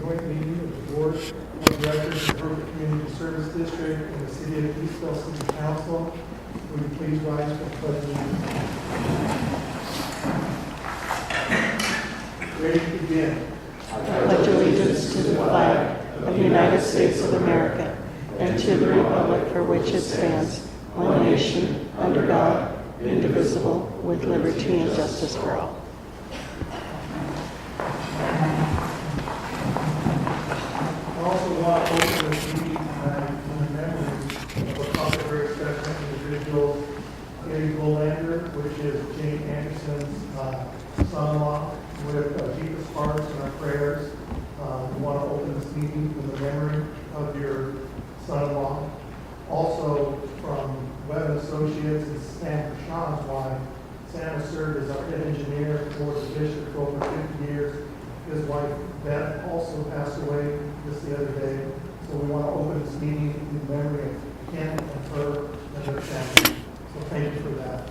joint meeting of the Board of Directors of Berkeley Community Service District and the City of Eastville City Council. Would you please rise for the pledge of allegiance? Ready to begin. I pledge allegiance to the flag of the United States of America and to the republic for which it stands, one nation, under God, indivisible, with liberty and justice for all. I also want to open this meeting tonight in the memory of a couple of very special individuals, Eddie Bolander, which is Jane Anderson's son-in-law, with deepest hearts and our prayers. We want to open this meeting in the memory of your son-in-law. Also from Webb Associates and Sam Sean's wife. Sam has served as our head engineer for the district for over 50 years. His wife, Beth, also passed away just the other day. So we want to open this meeting in memory of him and her and their family. So thank you for that.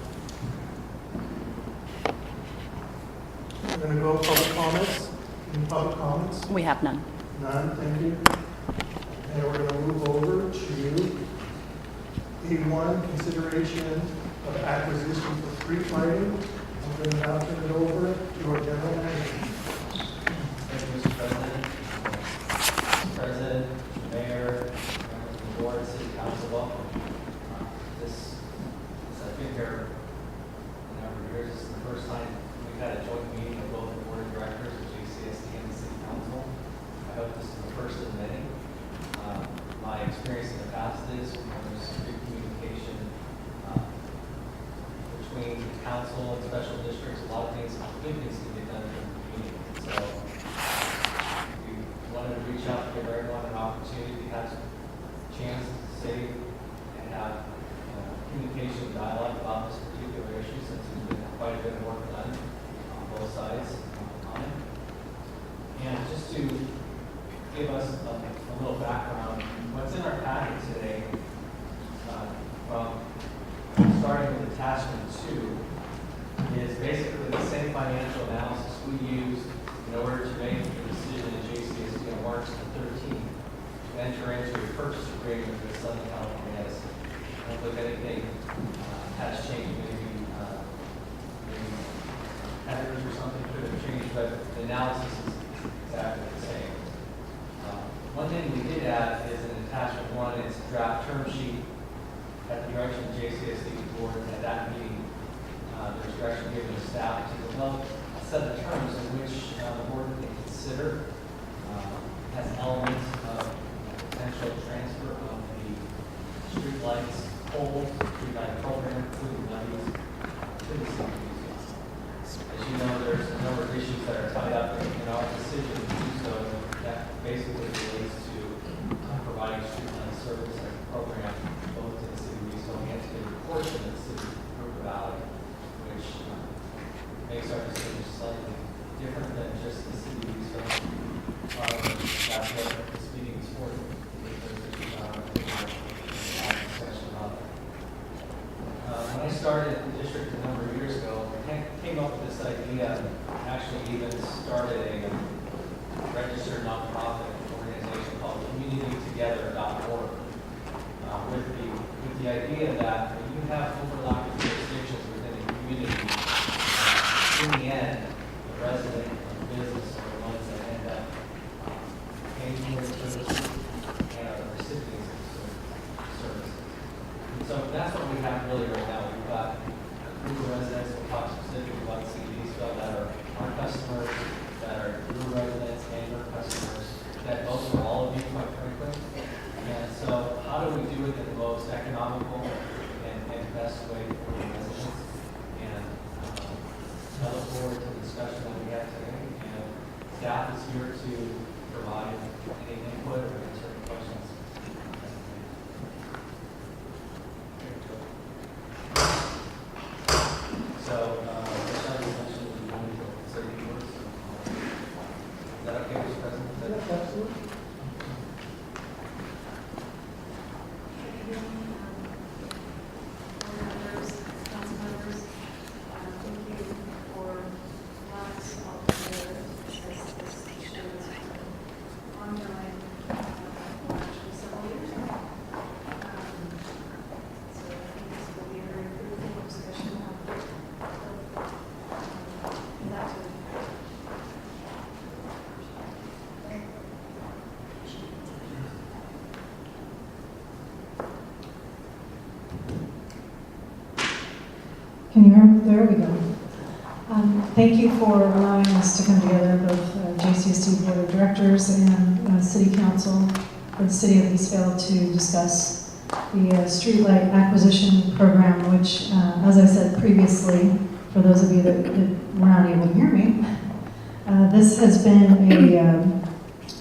We're going to go public comments. Any public comments? We have none. None, thank you. And we're going to move over to A1, consideration of acquisition for street lighting. I'm going to now turn it over to our general manager. Thank you, Mr. President. Mr. President, Mayor, members of the board, City Council, welcome. I've been here a number of years. This is the first time we've had a joint meeting of both the board of directors of JCSD and the City Council. I hope this is the first of many. My experience in the past is there's good communication between the council and special districts. A lot of things, good things can get done in the community. So we wanted to reach out to give everyone an opportunity to have a chance to say and have communication dialogue about this particular issue, since there's been quite a bit of work done on both sides on it. And just to give us a little background, what's in our packet today, from starting with attachment 2, is basically the same financial analysis we used in order to make the decision in JCSD on March the 13th to enter into a purchase agreement with Southern California Edison. I don't think anything has changed. Maybe editors or something could have changed, but the analysis is exactly the same. One thing we did add is in attachment 1, it's a draft term sheet at the direction of JCSD board. At that meeting, there's direction given to staff to develop a set of terms in which the board can consider as elements of potential transfer of the street lights, poles, street light program, including monies, to the city. As you know, there's a number of issues that are tied up in our decision to do so. That basically relates to providing street light service and program both to the city of Eastville and to the portion of the city of River Valley, which makes our decision slightly different than just the city of Eastville. That's what this meeting is for. When I started the district a number of years ago, I came up with this idea, actually even started a registered nonprofit organization called CommunityTogether.org, with the idea that when you have overlapping jurisdictions within a community, in the end, the resident and the business are the ones that end up paying for the services and are the recipients of services. And so that's what we have really right now. We've got a group of residents, we'll talk specifically about the city of Eastville, that are our customers, that are your residents and your customers, that most of all of you, quite frankly. And so how do we do it in the most economical and best way for the residents? And I look forward to the discussion that we have today. And staff is here to provide any input or answer any questions. So, as I mentioned, we wanted to say the words. Is that okay, Mr. President? Yes, absolutely. Council members, thank you for lots of Can you hear me? There we go. Thank you for allowing us to come together, both JCSD Board of Directors and City Council for the City of Eastvale to discuss the streetlight acquisition program, which, as I said previously, for those of you that were not able to hear me, this has been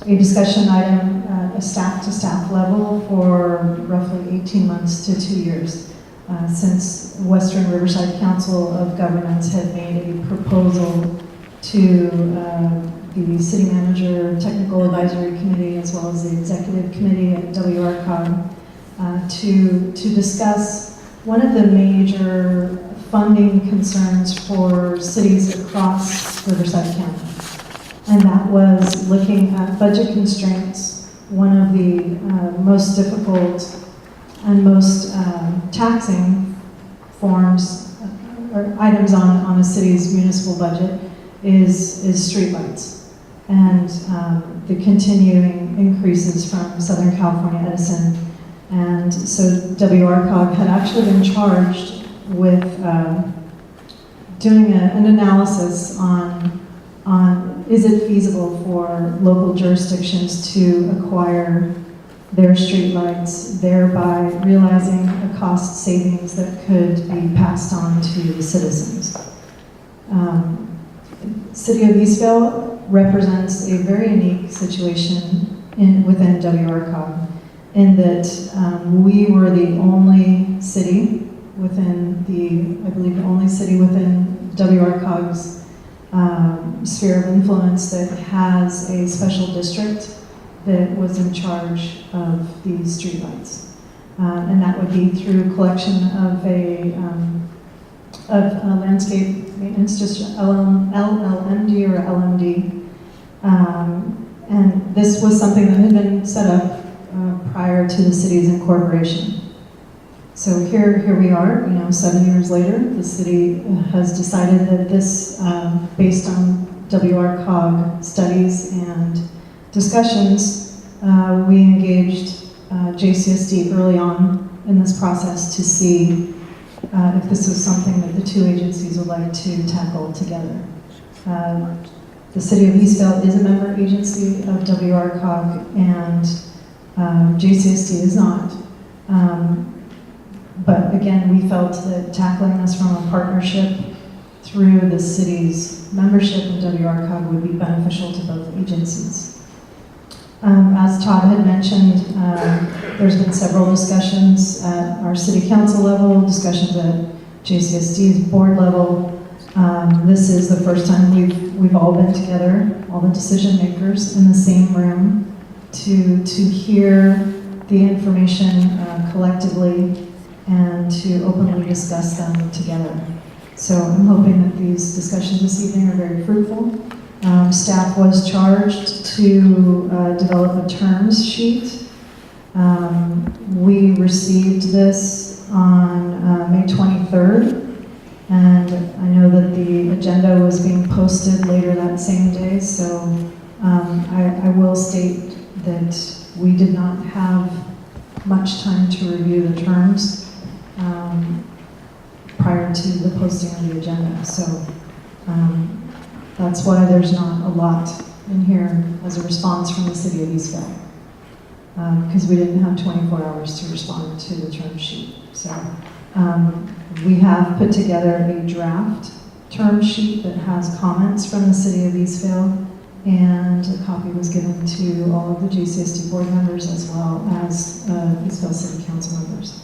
a discussion item at a staff-to-staff level for roughly 18 months to 2 years. Since Western Riverside Council of Governments had made a proposal to the City Manager Technical Advisory Committee as well as the Executive Committee at WRCOG to discuss one of the major funding concerns for cities across Riverside County. And that was looking at budget constraints, one of the most difficult and most taxing forms or items on a city's municipal budget is streetlights. And the continuing increases from Southern California Edison. And so WRCOG had actually been charged with doing an analysis on is it feasible for local jurisdictions to acquire their streetlights, thereby realizing a cost savings that could be passed on to the citizens. City of Eastvale represents a very unique situation within WRCOG in that we were the only city within I believe the only city within WRCOG's sphere of influence that has a special district that was in charge of these streetlights. And that would be through collection of a landscape maintenance, just LLMD or LMD. And this was something that had been set up prior to the city's incorporation. So here we are, 7 years later, the city has decided that this, based on WRCOG studies and discussions, we engaged JCSD early on in this process to see if this was something that the two agencies would like to tackle together. The City of Eastvale is a member agency of WRCOG, and JCSD is not. But again, we felt that tackling this from a partnership through the city's membership in WRCOG would be beneficial to both agencies. As Todd had mentioned, there's been several discussions at our city council level, discussions at JCSD's board level. This is the first time we've all been together, all the decision makers in the same room to hear the information collectively and to openly discuss them together. So I'm hoping that these discussions this evening are very fruitful. Staff was charged to develop a terms sheet. We received this on May 23rd, and I know that the agenda was being posted later that same day, so I will state that we did not have much time to review the terms prior to the posting of the agenda. So that's why there's not a lot in here as a response from the City of Eastvale, because we didn't have 24 hours to respond to the term sheet. So we have put together a draft term sheet that has comments from the City of Eastvale, and a copy was given to all of the JCSD board members as well as Eastvale City Council members.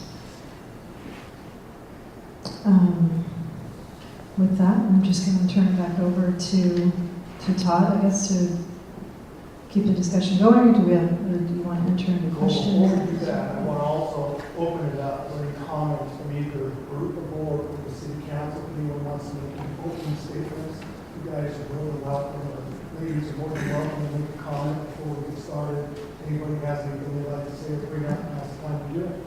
With that, I'm just going to turn it back over to Todd, I guess, to keep the discussion going, or do you want to enter into questions? Before we do that, I want to also open it up for any comments from either group or board or the city council. If anyone wants to make any opening statements, you guys are more than welcome. Ladies are more than welcome to make a comment before we get started. Anybody has anything they'd like to say or bring up, now's the time to do it.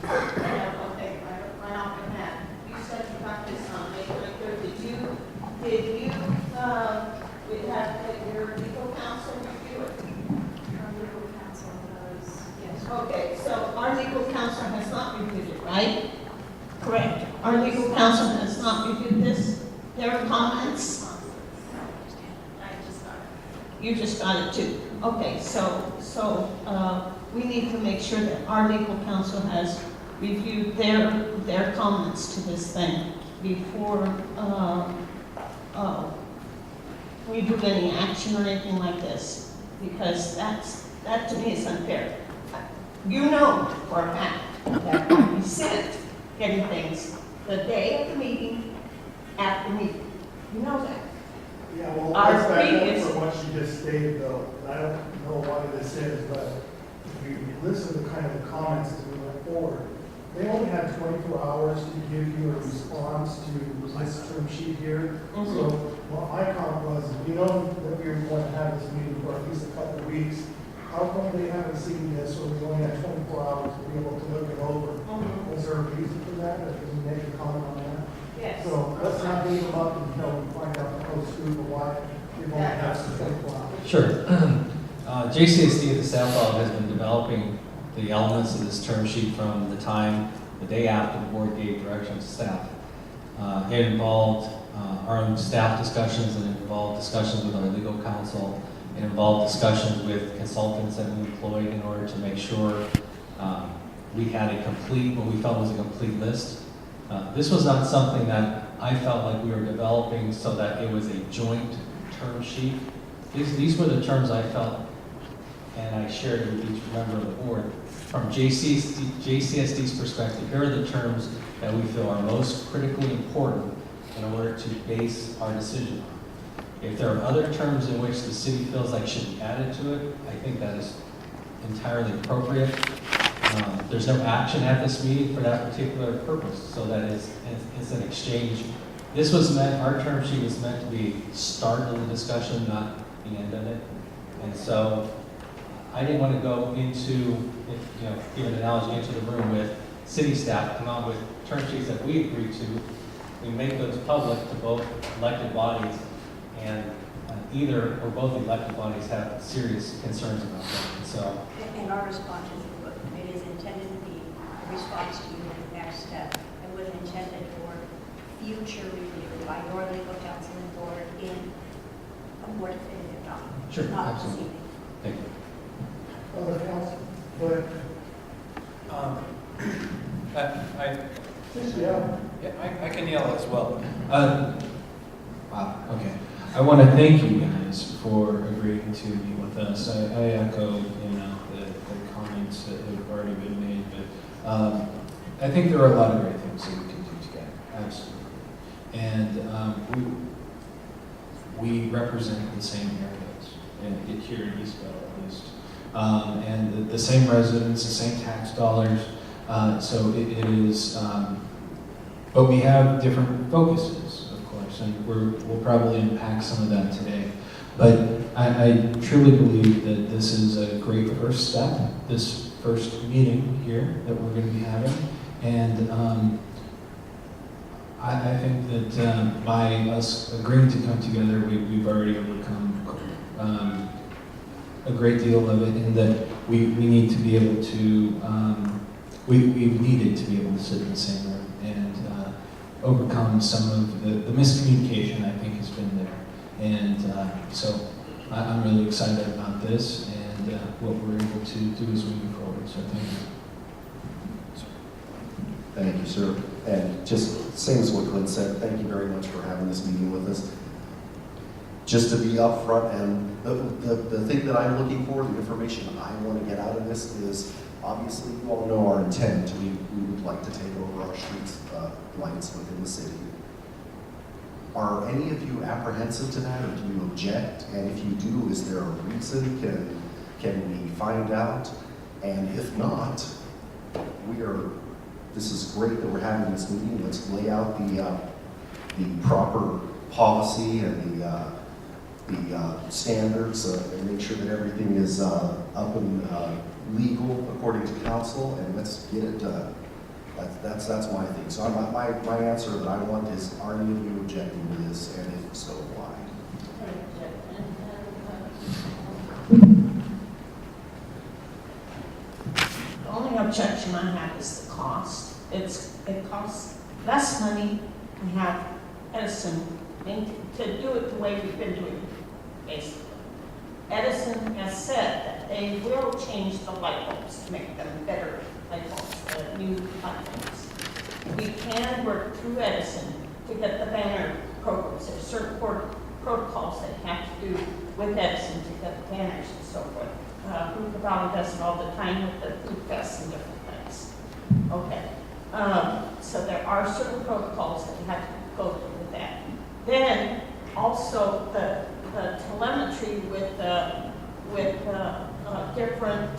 Okay, right off the bat. You said you got this on May 23rd. Did you have your legal counsel review it? Our legal counsel knows, yes. Okay, so our legal counsel has not reviewed it, right? Correct. Our legal counsel has not You just got it too. Okay, so we need to make sure that our legal counsel has reviewed their comments to this thing before we do any action or anything like this, because that to me is unfair. You know for a fact that we sent getting things the day of the meeting, after meeting. You know that. Yeah, well, Our let's back up previous- from what she just stated though. And I don't know why this is, but if you listen to kind of the comments as we went forward, they only had 24 hours to give you a response to this term sheet here. Mhm. So what my comment was, we know that we were going to have this meeting for at least a couple of weeks. How come they haven't seen this, or we only had 24 hours to be able to look it over? Mhm. Was there a reason for that, or can we make a comment on that? Yes. So let's not leave them up until we find out the whole scoop of why we've only had some 24 hours. Sure. JCSD at the staff level has been developing the elements of this term sheet from the time, the day after the board gave direction to staff. It involved our own staff discussions, and it involved discussions with our legal counsel. It involved discussions with consultants that we employed in order to make sure we had a complete, what we felt was a complete list. This was not something that I felt like we were developing so that it was a joint term sheet. These were the terms I felt, and I shared it with each member of the board. From JCSD's perspective, here are the terms that we feel are most critically important in order to base our decision on. If there are other terms in which the city feels like should be added to it, I think that is entirely appropriate. There's no action at this meeting for that particular purpose, so that it's an exchange. This was meant, our term sheet was meant to be start of the discussion, not the end of it. And so I didn't want to go into, give an analogy, into the room with city staff, come out with term sheets that we agreed to. We make those public to both elected bodies, and either or both elected bodies have serious concerns about that. And so And our response is, it is intended to be a response to you in the next step. It was intended for future review by your legal counsel and board in a more definitive document. Sure, Not this absolutely. evening. Thank you. Other council, but, I can yell as well. Wow, okay. I want to thank you guys for agreeing to meet with us. I echo, the comments that have already been made, but I think there are a lot of great things that we can do together, absolutely. And we represent the same areas, and here in Eastville at least. And the same residents, the same tax dollars. So it is, but we have different focuses, of course, and we'll probably unpack some of that today. But I truly believe that this is a great first step, this first meeting here that we're going to be having. And I think that by us agreeing to come together, we've already overcome a great deal of it, and that we need to be able to, we've needed to be able to sit in the same room and overcome some of the miscommunication I think has been there. And so I'm really excited about this and what we're able to do as we move forward. So thank you. Thank you, sir. And just same as what Glenn said, thank you very much for having this meeting with us. Just to be upfront, and the thing that I'm looking for, the information I want to get out of this is, obviously you all know our intent. We would like to take over our streets lights within the city. Are any of you apprehensive to that, or do you object? And if you do, is there a reason? Can we find out? And if not, this is great that we're having this meeting. Let's lay out the proper policy and the standards and make sure that everything is up and legal according to council, and let's get it done. That's my thing. So my answer that I want is, are any of you objecting to this, and if so, why? The only objection I have is the cost. It costs less money to have Edison to do it the way we've been doing it, basically. Edison has said that they will change the light bulbs to make them better light bulbs, the new light bulbs. We can work through Edison to get the banner programs. There's certain protocols that have to do with Edison to get the banners and so forth. Hoover Valley does it all the time with the food fests and different things. Okay. So there are certain protocols that you have to go through with that. Then also the telemetry with different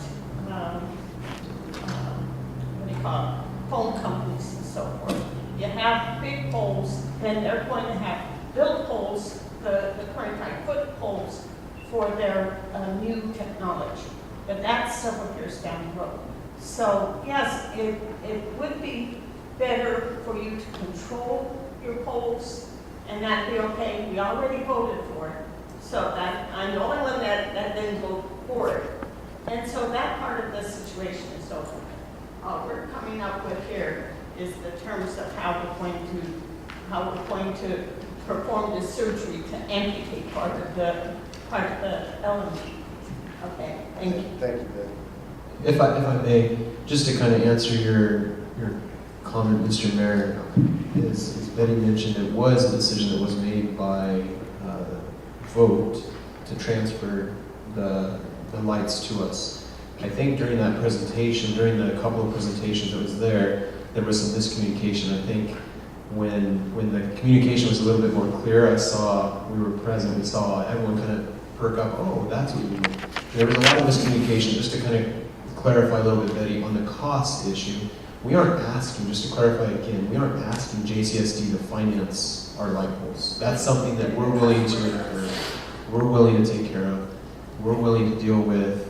what do you call it, phone companies and so forth. You have big poles, then they're going to have built poles, the 25-foot poles for their new technology. But that's several years down the road. So yes, it would be better for you to control your poles, and that'd be okay. We already voted for it, so that I'm the only one that didn't vote for it. And so that part of the situation is over. All we're coming up with here is the terms of how we're going to perform the surgery to amputate part of the element. Okay, thank you. Thank you, Betty. If I may, just to kind of answer your comment, Mr. Mayor, as Betty mentioned, it was a decision that was made by vote to transfer the lights to us. I think during that presentation, during the couple of presentations that was there was some miscommunication. I think when the communication was a little bit more clear, we were present, we saw everyone kind of perk up, oh, that's what you mean. There was a lot of miscommunication. Just to kind of clarify a little bit, Betty, on the cost issue, we aren't asking, just to clarify again, we aren't asking JCSD to finance our light poles. That's something that we're willing to incur, we're willing to take care of, we're willing to deal with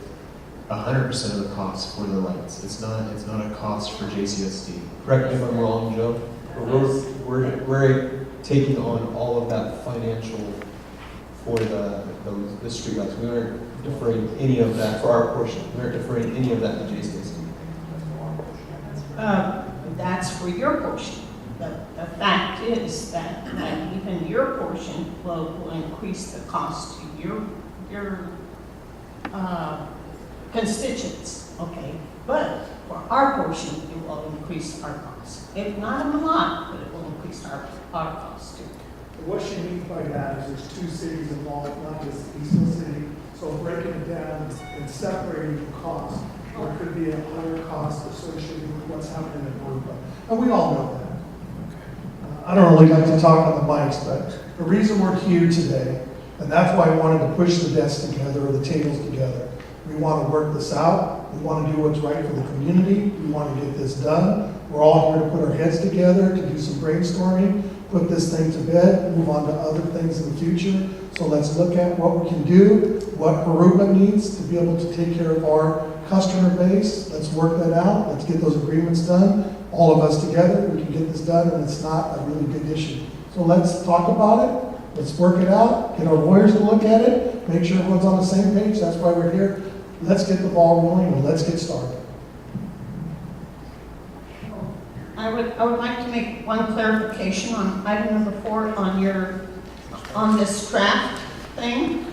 100% of the cost for the lights. It's not a cost for JCSD. Correct me if I'm wrong, Joe, but we're taking on all of that financial for the streetlights. We aren't deferring any of that for our portion. We aren't deferring any of that to JCSD. That's for your portion. The fact is that even your portion will increase the cost to your constituents, okay? But for our portion, it will increase our costs. If not a lot, but it will increase our costs too. What she means by that is there's two cities involved, not just Eastern City. So breaking it down and separating the cost. There could be a higher cost associated with what's happening in Aruba. And we all know that. I don't really like to talk on the mics, but the reason we're here today, and that's why I wanted to push the desks together or the tables together. We want to work this out. We want to do what's right for the community. We want to get this done. We're all here to put our heads together, to do some brainstorming, put this thing to bed, move on to other things in the future. So let's look at what we can do, what Aruba needs to be able to take care of our customer base. Let's work that out. Let's get those agreements done. All of us together, we can get this done, and it's not a really big issue. So let's talk about it. Let's work it out. Get our lawyers to look at it. Make sure everyone's on the same page. That's why we're here. Let's get the ball rolling and let's get started. I would like to make one clarification on item number 4 on this draft thing,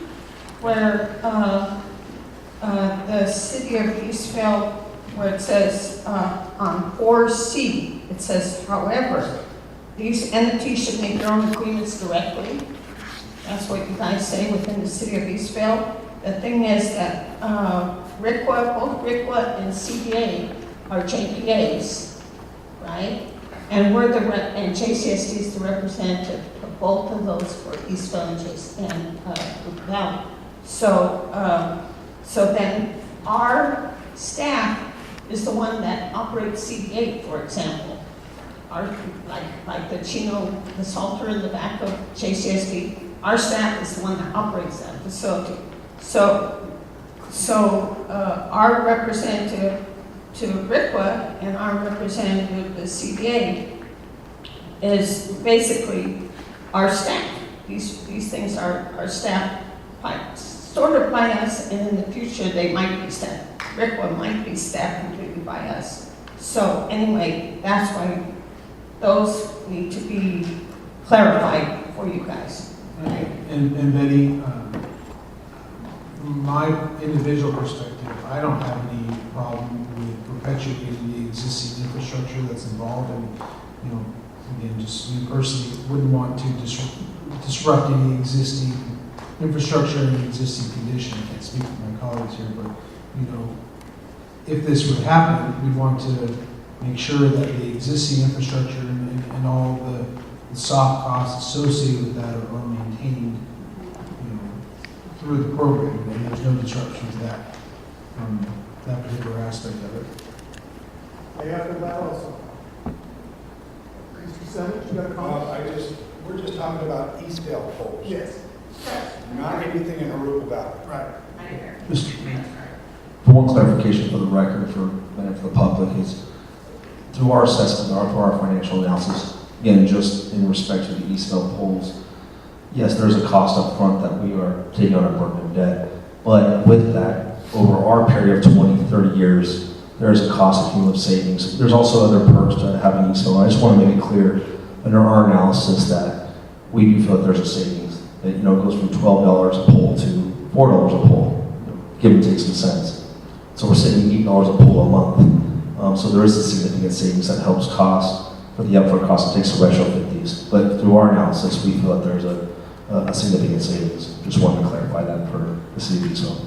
where the city of Eastvale, where it says on 4C, it says, however, these entities should make their own agreements directly. That's what you guys say within the city of Eastvale. The thing is that RCWA, both RCWA and CDA are JPAs, right? And and JCSD is the representative for both of those for Eastvale and Hoover Valley. So then our staff is the one that operates CD8, for example. Like the Chino, the Salter in the back of JCSD, our staff is the one that operates that facility. So our representative to RCWA and our representative to CDA is basically our staff. These things are our staff, sort of by us, and in the future they might be staffed. RCWA might be staffed completely by us. So anyway, that's why those need to be clarified for you guys. And Betty, from my individual perspective, I don't have any problem with perpetuating the existing infrastructure that's involved, and, you know, again, just me personally, wouldn't want to disrupt any existing infrastructure and existing condition. I can't speak for my colleagues here, but, you know, if this would happen, we'd want to make sure that the existing infrastructure and all the soft costs associated with that are maintained, you know, through the program, and there's no disruption to that particular aspect of it. I have to that also. Mr. Simmons, you got a comment? We're just talking about Eastvale poles. Yes. Not anything in Harupa Valley. Right. For one clarification for the record, for the public, is through our assessment, through our financial analysis, again, just in respect to the Eastvale polls, yes, there's a cost up front that we are taking on a burden of debt, but with that, over our period of 20, 30 years, there's a cost of cumulative savings. There's also other perks to having Eastvale. I just want to make it clear under our analysis that we do feel that there's a savings. That, you know, it goes from $12 a pole to $4 a pole, you know, give and take some cents. So we're saving $8 a pole a month. So there is a significant savings that helps cost for the upfront cost it takes to retrofit these. But through our analysis, we feel that there's a significant savings. Just wanted to clarify that for the city of Eastvale.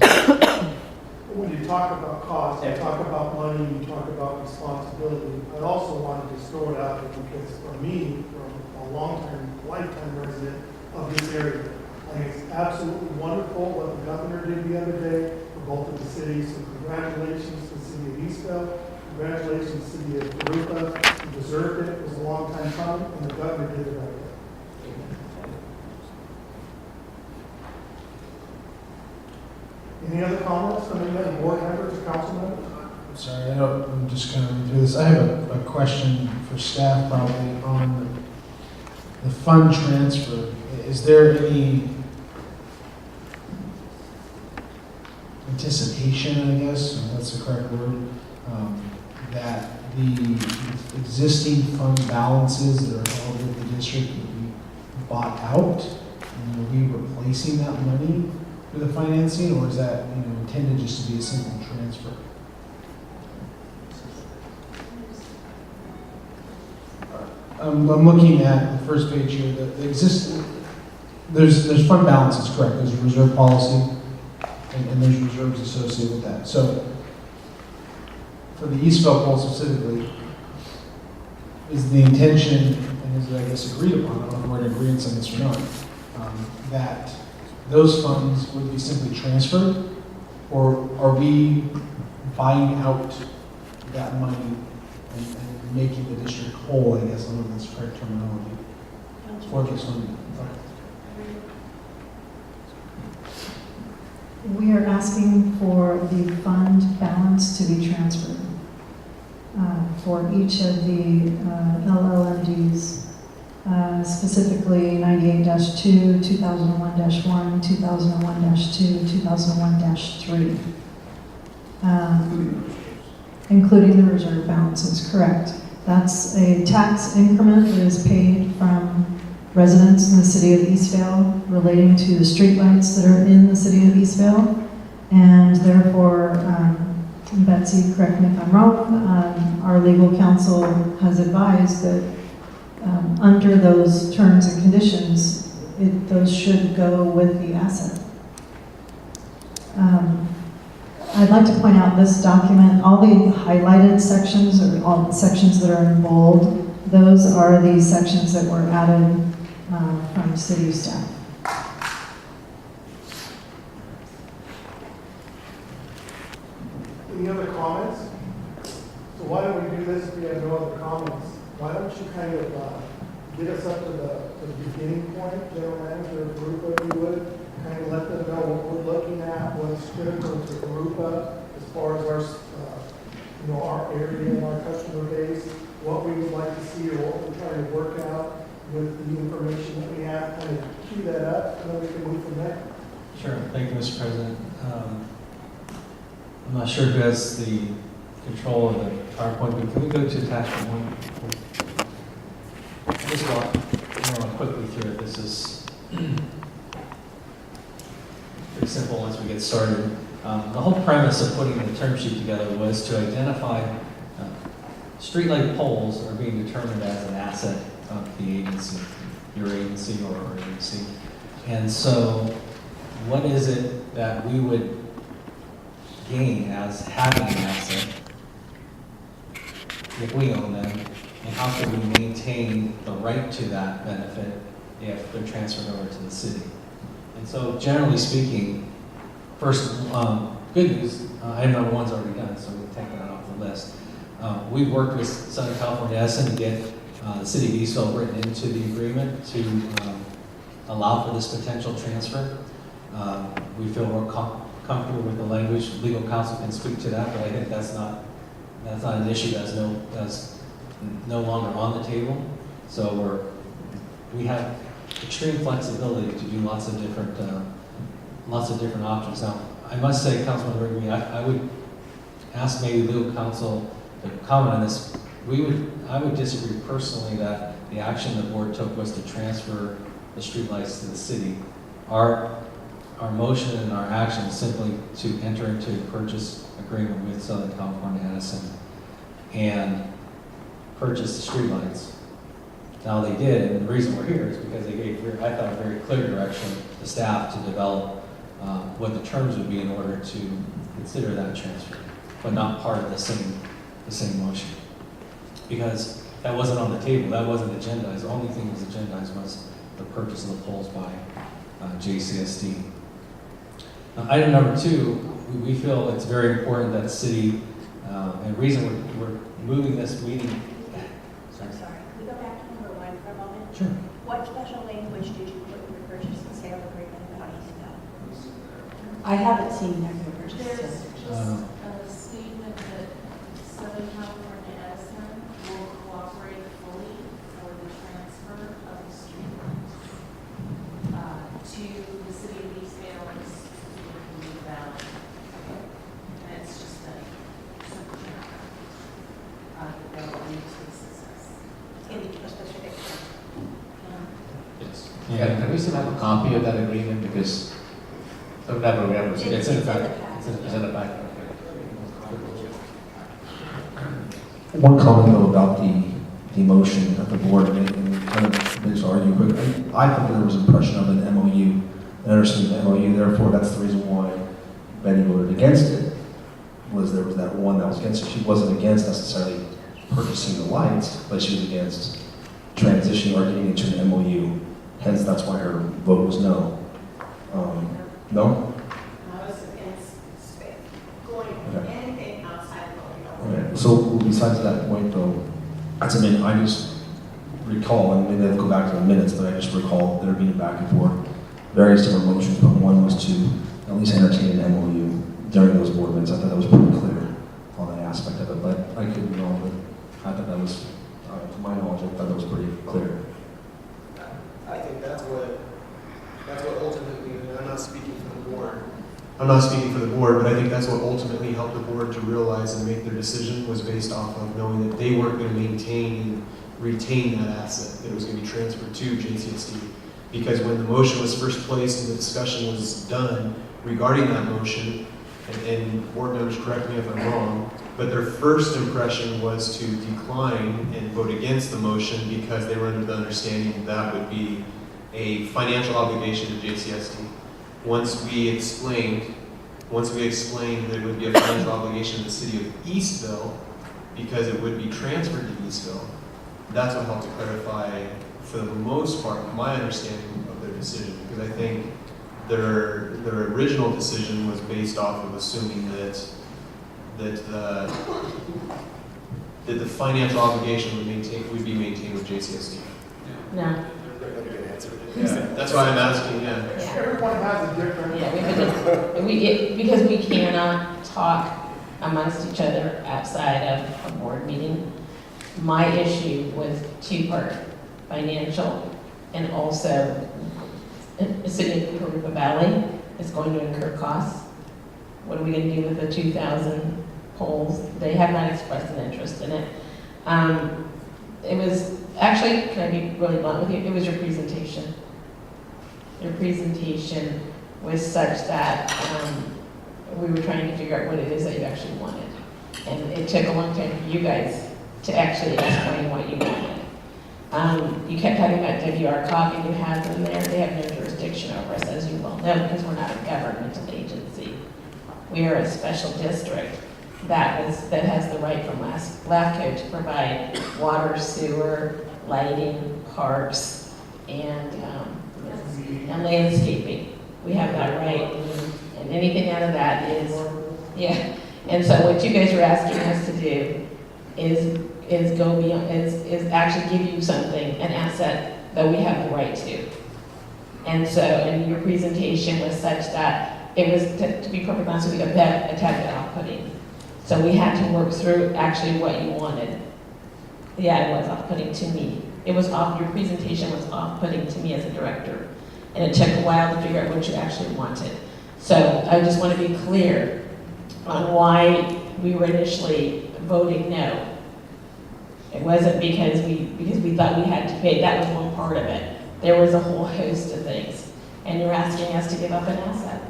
When you talk about cost, you talk about money, you talk about responsibility. I also wanted to throw it out there because for me, from a long-time, lifetime resident of this area, I think it's absolutely wonderful what the governor did the other day for both of the cities. So congratulations to the city of Eastvale. Congratulations to the city of Harupa. You deserved it. It was a long time coming, and the governor did it right there. Any other comments from any other board members or council members? I'm sorry, I'm just kind of reading through this. I have a question for staff probably on the fund transfer. Is there any anticipation, I guess, if that's the correct word, that the existing fund balances that are held with the district will be bought out, and will be replacing that money for the financing, or is that, you know, intended just to be a simple transfer? I'm looking at the first page here. The existing, there's fund balances, correct? There's a reserve policy, and there's reserves associated with that. So, for the Eastvale poll specifically, is the intention, and is it, I guess, agreed upon, I don't know if we're in agreement on this or not, that those funds would be simply transferred, or are we buying out that money and making the district whole, I guess, I don't know if that's the correct terminology, for this funding? We are asking for the fund balance to be transferred for each of the LLMDs, specifically 98-2, 2001-1, 2001-2, 2001-3, including the reserve balances, correct. That's a tax increment that is paid from residents in the city of Eastvale relating to the streetlights that are in the city of Eastvale, and therefore, Betsy, correct me if I'm wrong, our legal counsel has advised that under those terms and conditions, those should go with the asset. I'd like to point out this document, all the highlighted sections, or all the sections that are in bold, those are the sections that were added from city staff. Any other comments? So why don't we do this if we have no other comments? Why don't you kind of get us up to the beginning point, General Manager of Harupa, if you would, kind of let them know what we're looking at, what's critical to Harupa as far as our, our area and our customer base, what we would like to see or what we're trying to work out with the information that we have, kind of cue that up, and then we can move from there. Sure. Thank you, Mr. President. I'm not sure who has the control of the PowerPoint, but can we go to attachment 1? Just walk quickly through it. This is simple once we get started. The whole premise of putting the term sheet together was to identify streetlight poles are being determined as an asset of the agency, your agency or our agency. And so what is it that we would gain as having an asset if we own them? And how can we maintain the right to that benefit if they're transferred over to the city? And so generally speaking, first, good news, item number one's already done, so we can take that off the list. We've worked with Southern California Edison to get the city of Eastville written into the agreement to allow for this potential transfer. We feel more comfortable with the language. Legal counsel can speak to that, but I think that's not an issue that's no longer on the table. So we have extreme flexibility to do lots of different options. Now, I must say, Councilman Rigby, I would ask maybe legal counsel to comment on this. I would disagree personally that the action the board took was to transfer the streetlights to the city. Our motion and our action is simply to enter into a purchase agreement with Southern California Edison and purchase the streetlights. Now they did, and the reason we're here is because they gave, I thought, a very clear direction to staff to develop what the terms would be in order to consider that transfer, but not part of the same motion. Because that wasn't on the table, that wasn't agendized. The only thing that was agendized was the purchase of the poles by JCSD. Item number two, we feel it's very important that the city, and the reason we're moving this meeting. I'm sorry, can we go back to number one for a moment? Sure. What special language did you put in the purchase and sale agreement about Eastville? I haven't seen that purchase. There's just a statement that Southern California Edison will cooperate fully for the transfer of the streetlights to the city of Eastvale and the city of Blue Valley. And it's just a simple transfer that will lead to the success. In a specific term? Yes. Can we still have a copy of that agreement, because I've never read it. It's in the packet. It's in the back. One comment though about the motion that the board made, and kind of makes argue quick. I thought there was impression of an MOU, an understanding of an MOU, therefore that's the reason why Betty voted against it, was there was that one that was against it. She wasn't against necessarily purchasing the lights, but she was against transitioning or getting into an MOU. Hence, that's why her vote was no. No? I was against going anything outside of what we Okay. So besides that point though, I just recall, and maybe I have to go back to the minutes, but I just recall there being back and forth, various different motions, but one was to at least entertain an MOU during those board meetings. I thought that was pretty clear on that aspect of it, but I couldn't know, but I thought that was, to my knowledge, I thought that was pretty clear. I think that's what ultimately, and I'm not speaking for the board. I'm not speaking for the board, but I think that's what ultimately helped the board to realize and make their decision, was based off of knowing that they weren't going to maintain and retain that asset, that it was going to be transferred to JCSD. Because when the motion was first placed and the discussion was done regarding that motion, and board members correct me if I'm wrong, but their first impression was to decline and vote against the motion because they were under the understanding that would be a financial obligation to JCSD. Once we explained that it would be a financial obligation to the city of Eastville because it would be transferred to Eastville, that's what helped to clarify, for the most part, my understanding of their decision. Because I think their original decision was based off of assuming that the financial obligation would be maintained with JCSD. No. Yeah, that's why I'm asking, yeah. Everyone has a different. Yeah, because we cannot talk amongst each other outside of a board meeting. My issue was two-part, financial, and also the city of Corupa Valley is going to incur costs. What are we going to do with the 2,000 poles? They have not expressed an interest in it. It was, actually, can I be really blunt with you? It was your presentation. Your presentation was such that we were trying to figure out what it is that you actually wanted. And it took a long time for you guys to actually explain what you wanted. You kept talking about WRCOG, and you have them there. They have no jurisdiction over us, as you well know, because we're not a governmental agency. We are a special district that has the right from LAFCO to provide water, sewer, lighting, parks, and landscaping. We have that right, and anything out of that is, yeah. And so what you guys are asking us to do is go beyond, is actually give you something, an asset that we have the right to. And so, and your presentation was such that it was, to be perfectly honest with you, a tad bit off-putting. So we had to work through actually what you wanted. Yeah, it was off-putting to me. It was off, your presentation was off-putting to me as a director. And it took a while to figure out what you actually wanted. So I just want to be clear on why we were initially voting no. It wasn't because we thought we had to pay, that was one part of it. There was a whole host of things. And you're asking us to give up an asset,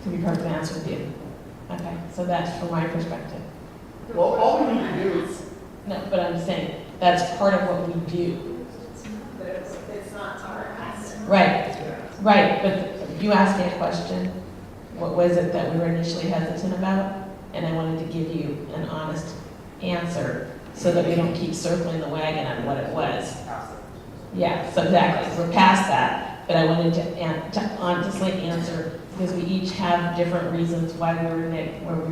to be perfectly honest with you. Okay, so that's from my perspective. Well, all we need to do is, No, but I'm saying, that's part of what we do. It's not our asset. Right, but you asked me a question. What was it that we were initially hesitant about? And I wanted to give you an honest answer so that we don't keep circling the wagon on what it was. Yeah, so exactly, we're past that, but I wanted to honestly answer, because we each have different reasons why we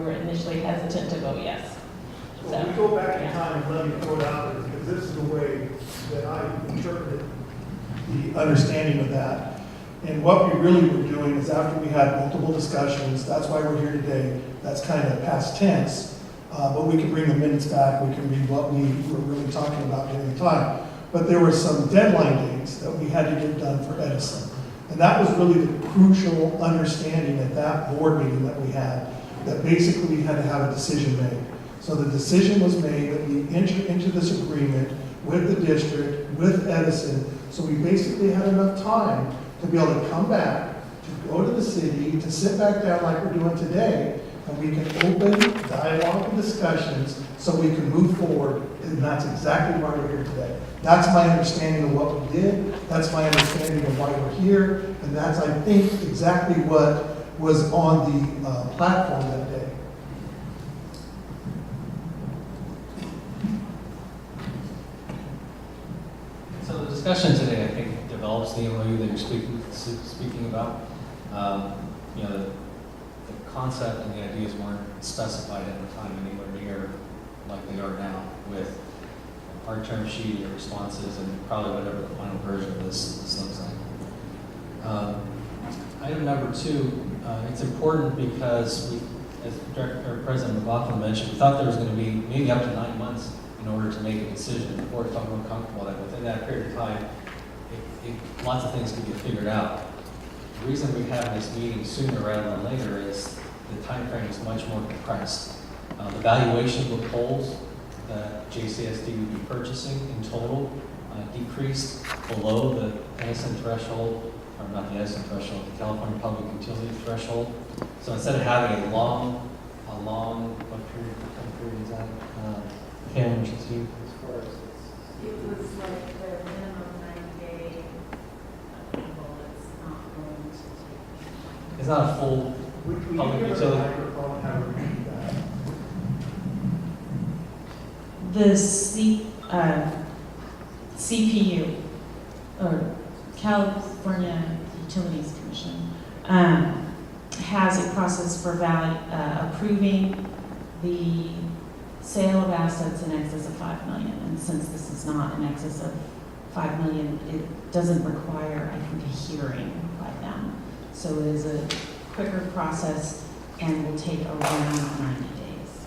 were initially hesitant to vote yes. so we go back in time and let me throw it out there, because this is the way that I interpreted the understanding of that. And what we really were doing is after we had multiple discussions, that's why we're here today, that's kind of past tense, but we can bring the minutes back, we can read what we were really talking about during the time. But there were some deadline dates that we had to get done for Edison. And that was really the crucial understanding at that board meeting that we had, that basically we had to have a decision made. So the decision was made that we enter into this agreement with the district, with Edison, so we basically had enough time to be able to come back, to go to the city, to sit back down like we're doing today, and we can open dialogue and discussions so we can move forward, and that's exactly why we're here today. That's my understanding of what we did, that's my understanding of why we're here, and that's, I think, exactly what was on the platform that day. So the discussion today, I think, develops the MOU that you're speaking about. You know, the concept and the ideas weren't specified at the time anywhere near like they are now, with our term sheet, your responses, and probably whatever the final version of this looks like. Item number 2, it's important because we, as President McLaughlin mentioned, we thought there was going to be maybe up to 9 months in order to make a decision before we felt more comfortable that within that period of time, lots of things could get figured out. The reason we have this meeting sooner rather than later is the time frame is much more compressed. The valuation of the poles that JCSD would be purchasing in total decreased below the Edison threshold, or not the Edison threshold, the California Public Utility threshold. So instead of having a long, what period is that? Cam, Steve? It was like the minimum 90-day approval, it's not going to take. It's not a full public give her a utility. microphone, have her repeat that? The CPU, or California Utilities Commission, has a process for approving the sale of assets in excess of $5 million. And since this is not in excess of $5 million, it doesn't require, I think, a hearing by them. So it is a quicker process and will take around 90 days.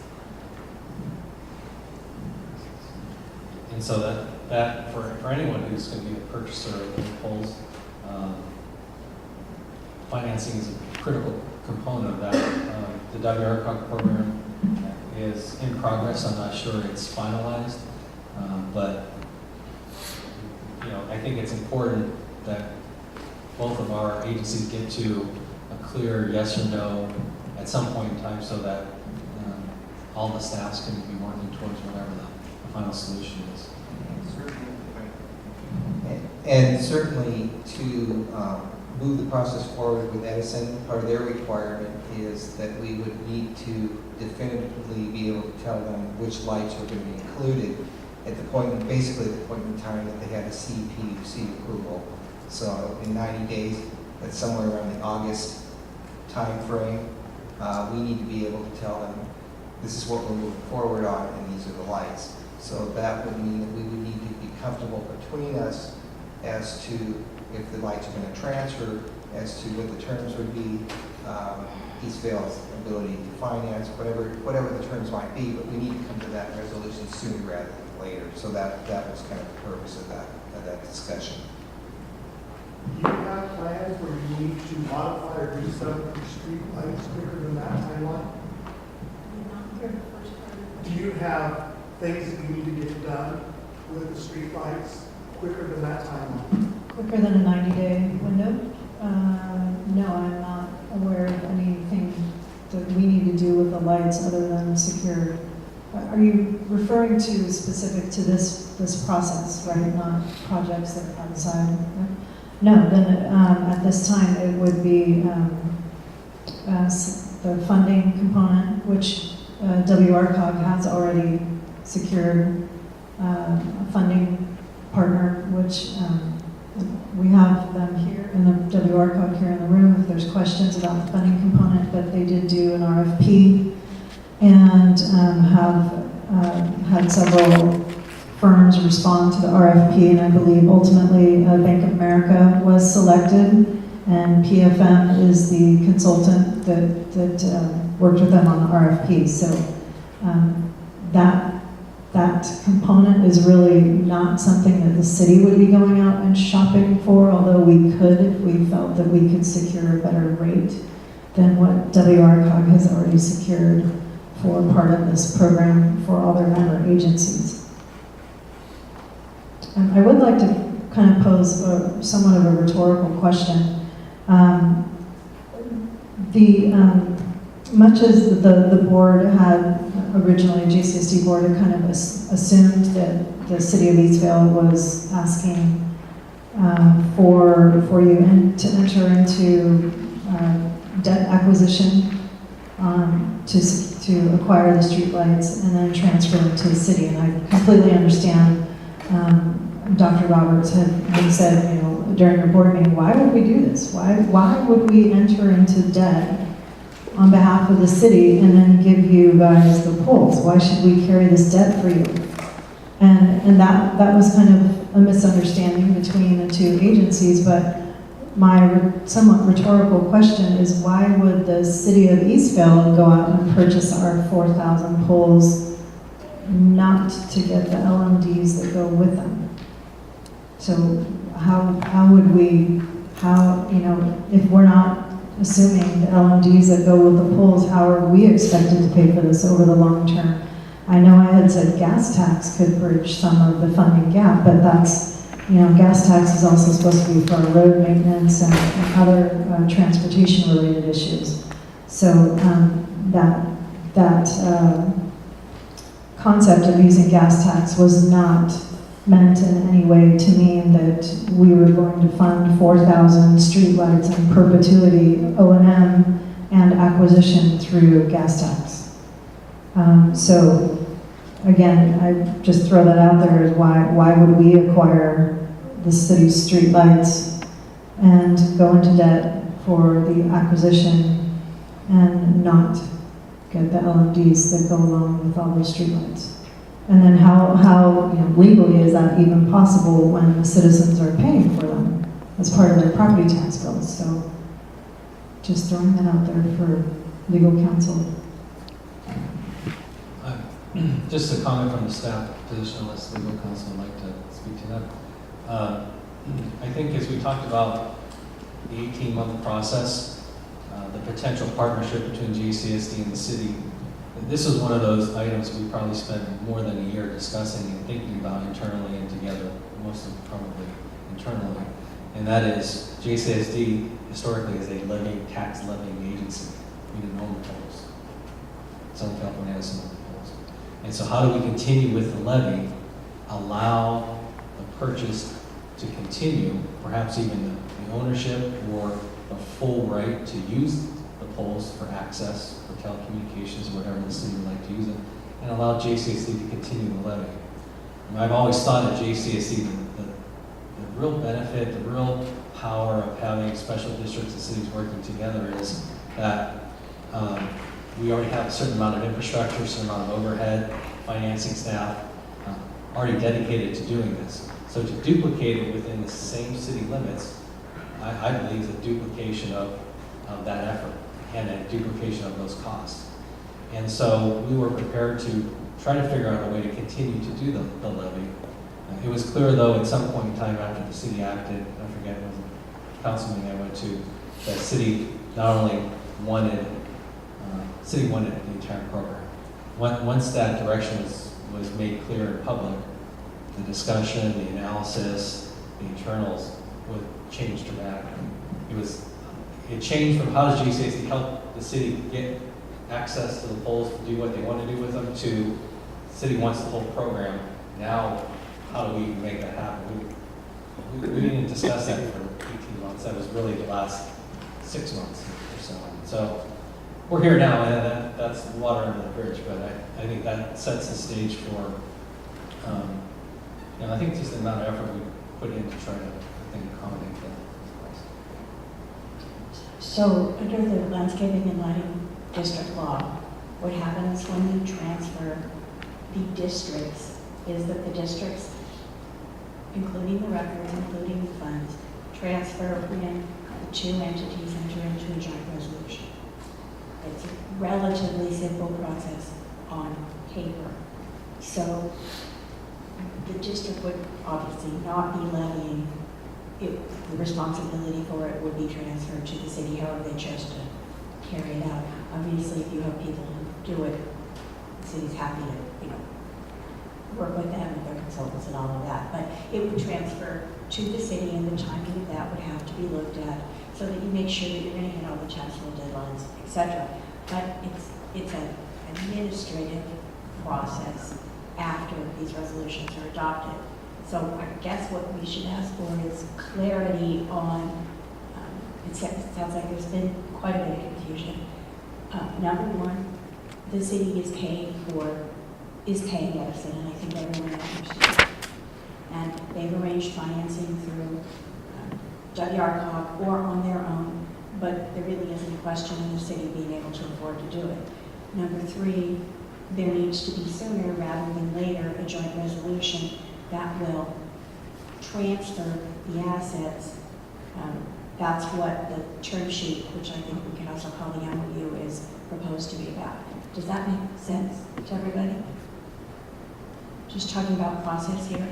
And so that for anyone who's going to be a purchaser of those poles, financing is a critical component of that. The WRCOG program is in progress. I'm not sure it's finalized, but I think it's important that both of our agencies get to a clear yes or no at some point in time so that all the staffs can be working towards whatever the final solution is. And certainly to move the process forward with Edison, part of their requirement is that we would need to definitively be able to tell them which lights are going to be included at the point, basically at the point in time that they had a CPUC approval. So in 90 days, that's somewhere around the August timeframe, we need to be able to tell them this is what we're moving forward on and these are the lights. So that would mean that we would need to be comfortable between us as to if the lights are going to transfer, as to what the terms would be, Eastvale's ability to finance, whatever the terms might be, but we need to come to that resolution sooner rather than later. So that was kind of the purpose of that discussion. Do you have plans where you need to modify or do some of your street lights quicker than that timeline? Do you have things that you need to get done with the street lights quicker than that timeline? Quicker than a 90-day window? No, I'm not aware of anything that we need to do with the lights other than secure. Are you referring to specific to this process, right? Not projects that are outside? No, then at this time it would be the funding component, which WRCOG has already secured a funding partner, which we have them here in the WRCOG here in the room if there's questions about the funding component, but they did do an RFP and have had several firms respond to the RFP, and I believe ultimately Bank of America was selected, and PFM is the consultant that worked with them on the RFP. So that component is really not something that the city would be going out and shopping for, although we could if we felt that we could secure a better rate than what WRCOG has already secured for part of this program for all their member agencies. I would like to kind of pose somewhat of a rhetorical question. Much as the board had originally, JCSD board had kind of assumed that the city of Eastvale was asking for you to enter into debt acquisition to acquire the streetlights and then transfer them to the city. And I completely understand. Dr. Roberts had said, you know, during your board meeting, why would we do this? Why would we enter into debt on behalf of the city and then give you guys the poles? Why should we carry this debt for you? And that was kind of a misunderstanding between the two agencies, but my somewhat rhetorical question is, why would the city of Eastvale go out and purchase our 4,000 poles not to get the LMDs that go with them? So how would we, you know, if we're not assuming the LMDs that go with the poles, how are we expected to pay for this over the long term? I know I had said gas tax could bridge some of the funding gap, but that's, you know, gas tax is also supposed to be for our road maintenance and other transportation related issues. So that concept of using gas tax was not meant in any way to mean that we were going to fund 4,000 streetlights in perpetuity, O&M, and acquisition through gas tax. So again, I just throw that out there as why would we acquire the city's streetlights and go into debt for the acquisition and not get the LMDs that go along with all those streetlights? And then how you know, legally is that even possible when the citizens are paying for them as part of their property tax bills? So just throwing that out there for legal counsel. Just a comment from the staff position, unless legal counsel would like to speak to that. I think as we talked about the 18-month process, the potential partnership between JCSD and the city, this was one of those items we probably spent more than a year discussing and thinking about internally and together, mostly probably internally. and that is JCSD historically is a tax levying agency. We didn't own the polls. Southern California has some of the polls. And so how do we continue with the levy, allow the purchase to continue, perhaps even the ownership or the full right to use the polls for access, for telecommunications, or whatever the city would like to use it, and allow JCSD to continue the levy. I've always thought at JCSD the real benefit, the real power of having special districts and cities working together is that we already have a certain amount of infrastructure, a certain amount of overhead, financing staff already dedicated to doing this. So to duplicate it within the same city limits, I believe is a duplication of that effort and a duplication of those costs. And so we were prepared to try to figure out a way to continue to do the levy. It was clear, though, at some point in time after the city acted, I forget what the council meeting I went to, that city not only wanted, city wanted the entire program. Once that direction was made clear in public, the discussion, the analysis, the internals would change dramatically. It changed from how does GCAC help the city get access to the polls to do what they want to do with them to city wants the whole program. Now, how do we make that happen? We didn't discuss that for 18 months. That was really the last 6 months or so. So we're here now, and that's water under the bridge. But I think that sets the stage for, I think just the amount of effort we put in to try to, accommodate that. So under the landscaping and lighting district law, what happens when you transfer the districts is that the districts, including the records, including the funds, transfer when the two entities enter into a joint resolution. It's a relatively simple process on paper. So the district would obviously not be levying it. The responsibility for it would be transferred to the city, however they chose to carry it out. Obviously, if you have people who do it, the city's happy to, work with them and their consultants and all of that. But it would transfer to the city, and the timing of that would have to be looked at so that you make sure that you're going to hit all the chancellor deadlines, etc. But it's an administrative process after these resolutions are adopted. So I guess what we should ask for is clarity on, it sounds like there's been quite a bit of confusion. Number one, the city is paying Edison, and I think everyone understands. And they've arranged financing through Doug Yarcock or on their own, but there really isn't a question of the city being able to afford to do it. Number three, there needs to be sooner rather than later a joint resolution that will transfer the assets. That's what the term sheet, which I think we can also call the MOU, is proposed to be about. Does that make sense to everybody? Just talking about process here.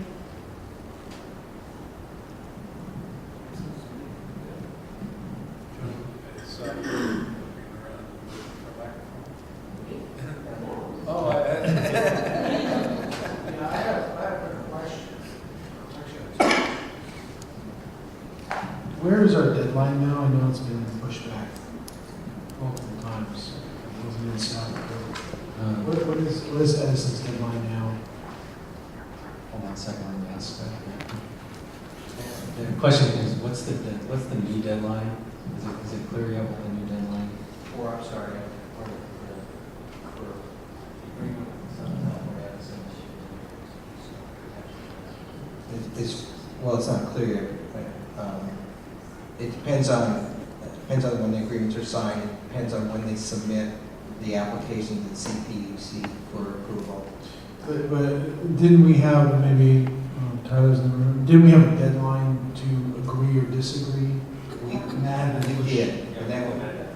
Oh, I have a question. Where is our deadline now? I know it's been pushed back multiple times. It wasn't in South Dakota. What is Edison's deadline now? Hold on a second, let me ask that. The question is, what's the new deadline? Is it clear yet what the new deadline? Or, I'm sorry, it's not clear yet, but it depends on when the agreements are signed. It depends on when they submit the application to the CPUC for approval. But didn't we have, maybe Tyler's in the room, didn't we have a deadline to agree or disagree? We did,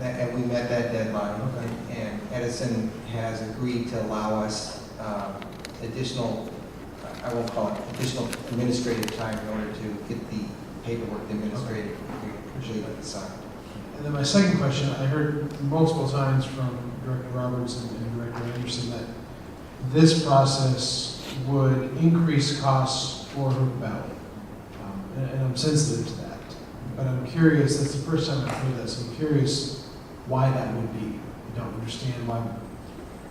and we met that deadline. Okay. And Edison has agreed to allow us additional, I won't call it additional administrative time in order to get the paperwork, the administrative completely signed. And then my second question, I heard multiple times from Director Roberts and Director Anderson that this process would increase costs for Hoop Valley. And I'm sensitive to that. but I'm curious, that's the first time I've heard this, I'm curious why that would be. I don't understand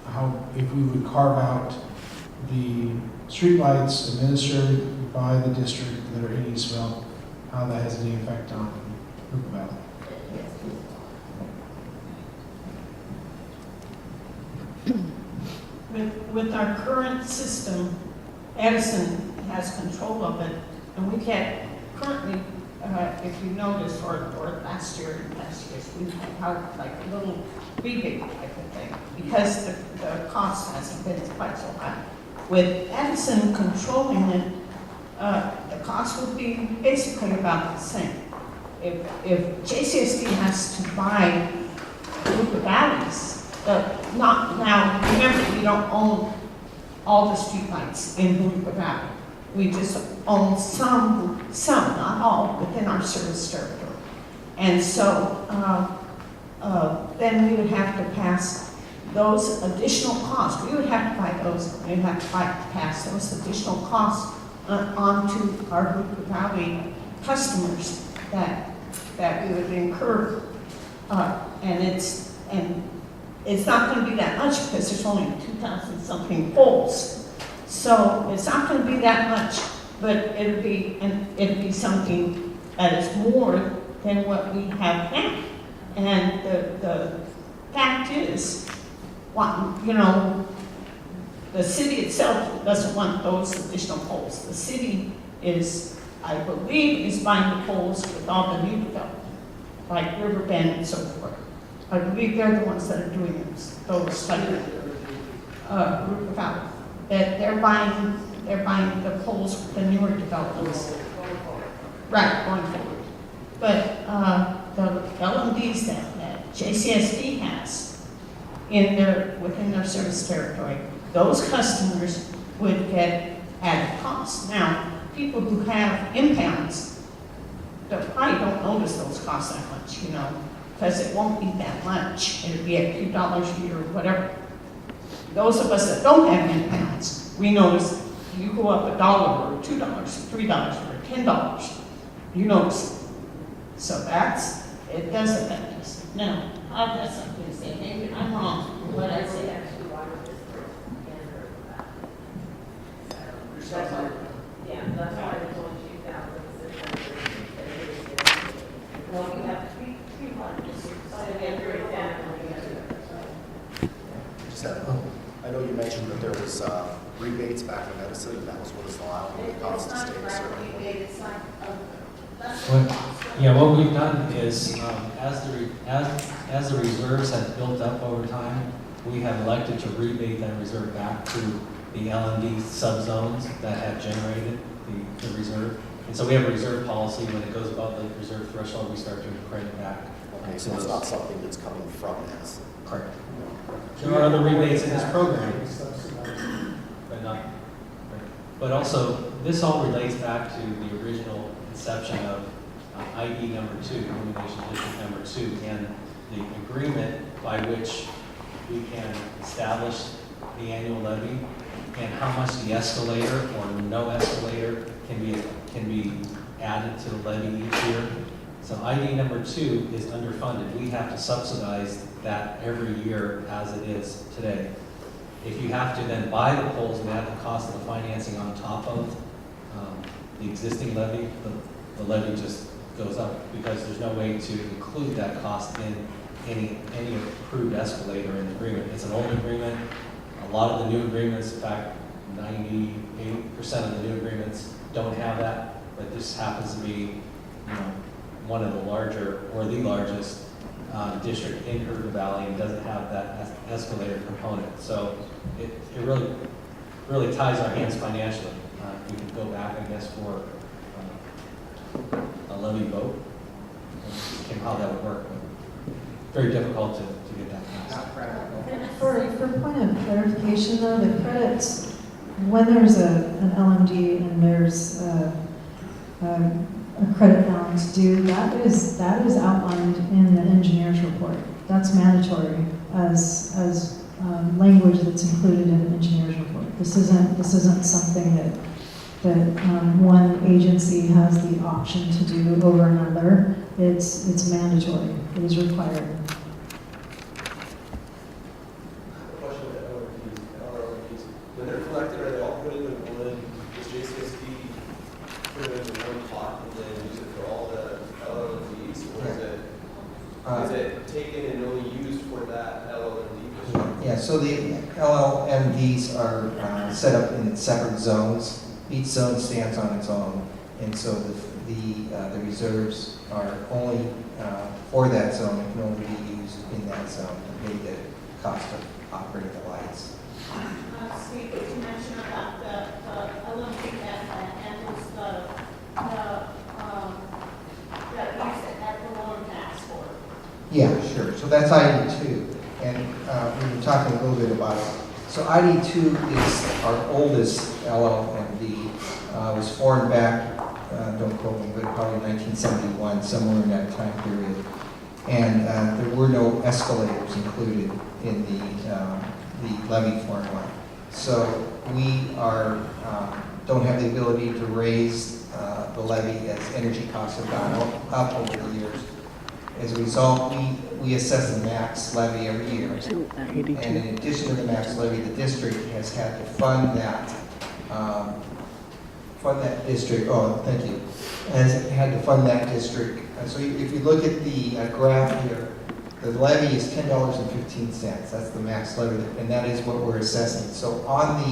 how, if we would carve out the streetlights administered by the district that are in Eastville, how that has any effect on Hoopa Valley. With our current system, Edison has control of it, and we can't currently, if you notice, or last years, we have like a little rebate type of thing, because the cost hasn't been quite so high. With Edison controlling it, the cost would be basically about the same. If JCSD has to buy Hoopa Valleys, not now, remember, we don't own all the streetlights in Hoopa Valley. We just own some, not all, within our service territory. And so then we would have to pass those additional costs. We would have to buy those, we would have to pass those additional costs on to our Hoopa Valley customers that we would incur. And it's not going to be that much because there's only 2,000 something poles. So it's not going to be that much, but it'll be something that is more than what we have now. And the fact is, the city itself doesn't want those additional poles. The city is, I believe, is buying the poles with all the new development, like Riverbend and so forth. I believe they're the ones that are doing those like Hoopa Valley. That they're buying the poles with the newer developments. Right, going forward. But the LMDs that JCSD has within their service territory, those customers would get added costs. Now, people who have impounds, they probably don't notice those costs that much, because it won't be that much. It'll be a few dollars a year or whatever. Those of us that don't have impounds, we notice you go up $1 or $2 or $3 or $10, you notice it. So it does affect us. Now, I've got something to say. Maybe I'm wrong in what I say. That's why there's only 2,600. Well, we have 300. So we have very down. I know you mentioned that there was rebates back in Edison, and that was what was allowing the cost to stay the same. What we've done is, as the reserves have built up over time, we have elected to rebate that reserve back to the LMD subzones that have generated the reserve. And so we have a reserve policy. When it goes above the reserve threshold, we start to credit back. Okay, so it's not something that's coming from Edison. Correct. There are other rebates in this program, but not. But also, this all relates back to the original inception of ID number 2, Illumination District number 2, and the agreement by which we can establish the annual levy and how much the escalator or no escalator can be added to the levy each year. So ID number 2 is underfunded. We have to subsidize that every year as it is today. If you have to then buy the poles and add the cost of the financing on top of the existing levy, the levy just goes up because there's no way to include that cost in any approved escalator in the agreement. It's an old agreement. A lot of the new agreements, in fact, 98% of the new agreements don't have that, but this happens to be, one of the larger or the largest district in Hoopa Valley and doesn't have that escalator component. So it really ties our hands financially. We can go back, I guess, for a levy vote, how that would work. But very difficult to get that passed. For point of clarification, though, the credits, when there's an LMD and there's a credit balance due, that is outlined in the engineer's report. That's mandatory as language that's included in the engineer's report. This isn't something that one agency has the option to do over another. It's mandatory, it is required. Question about LRFPs. When they're collected, are they all put into one, does JCSD put it into one pot and then use it for all the LLMDs? Or is it taken and only used for that LLMD? Yeah, so the LLMDs are set up in separate zones. Each zone stands on its own, and so the reserves are only for that zone and can only be used in that zone to pay the cost of operating the lights. Steve, did you mention about the Olympic that handles that use it at the loan tax board? Yeah, sure. So that's ID2, and we were talking a little bit about it. So ID2 is our oldest LLMD. Was formed back, don't quote me, but probably 1971, somewhere in that time period. And there were no escalators included in the levy formula. So we don't have the ability to raise the levy as energy costs have gone up over the years. As a result, we assess the max levy every year. And in addition to the max levy, the district has had to fund that district, has had to fund that district. So if you look at the graph here, the levy is $10.15. That's the max levy, and that is what we're assessing. So on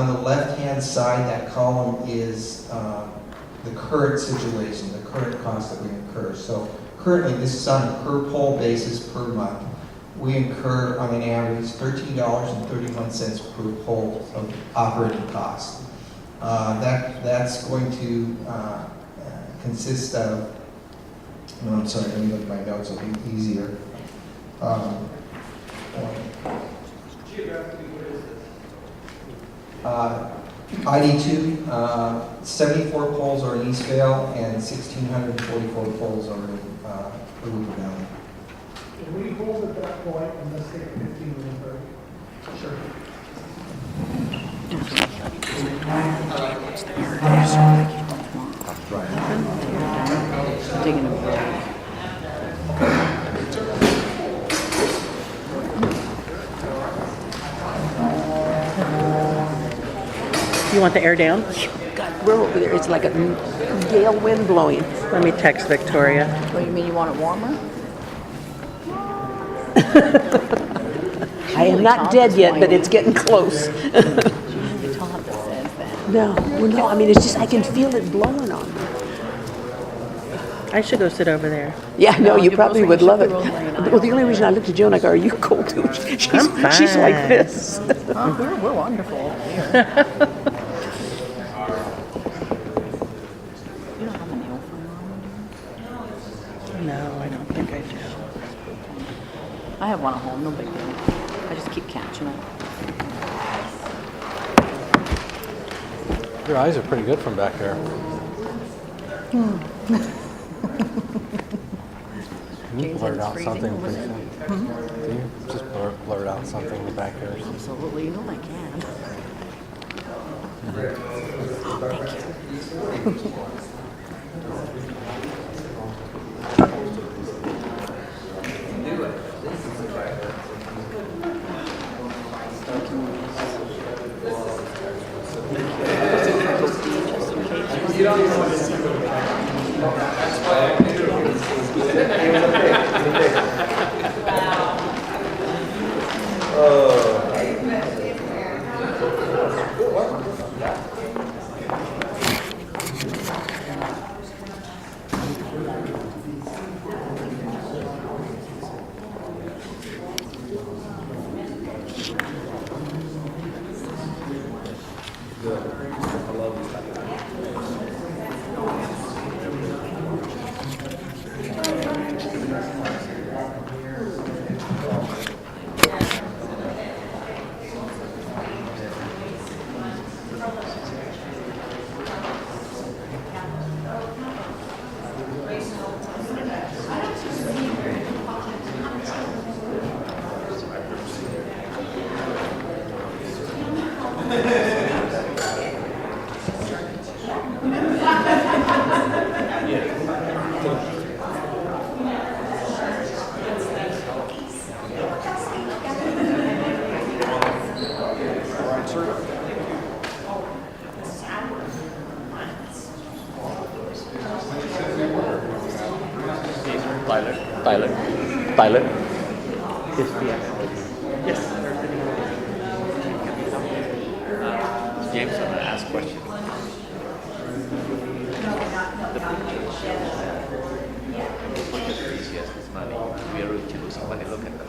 the left-hand side, that column is the current situation, the current cost that we incur. So currently, this is on a per pole basis per month. We incur on an average $13.31 per pole of operating costs. That's going to consist of, no, I'm sorry, let me look at my notes, it'll be easier. Geographically, where is this? ID2, 74 poles are in Eastvale and 1,644 poles are in Hoover Valley. Can we hold at that point and let's take a 15-minute break? Sure. Digging a break. You want the air down? God, we're over there. It's like a gale wind blowing. Let me text Victoria. What, you mean you want it warmer? I am not dead yet, but it's getting close. No, I mean, it's just, I can feel it blowing on me. I should go sit over there. Yeah, no, you probably would love it. Well, the only reason I looked at Joan, I go, are you cold too? She's like this. Oh, we're wonderful over here. You don't have a nail file on? No, I don't think I do. I have one at home, no big deal. I just keep catching it. Your eyes are pretty good from back there. You blurt out something pretty soon. Do you just blurt out something in the back there? Absolutely, you know I can. Thank you. Tyler. Yes, yes. James, I'm going to ask a question. Look at this, yes, this money. We are rich to somebody look at that.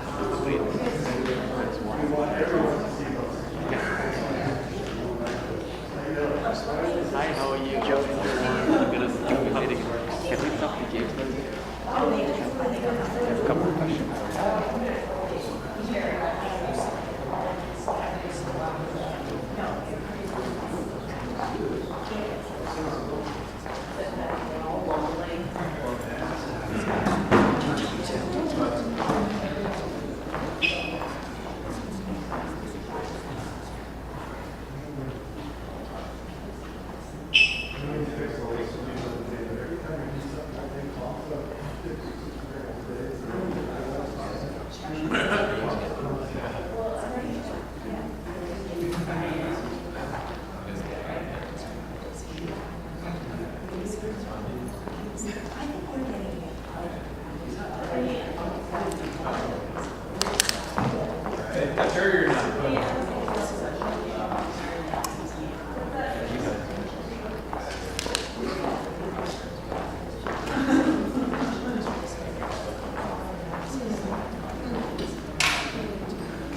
Hi, how are you? Joe. I'm going to join the meeting. Can we talk to James? I have a couple of questions.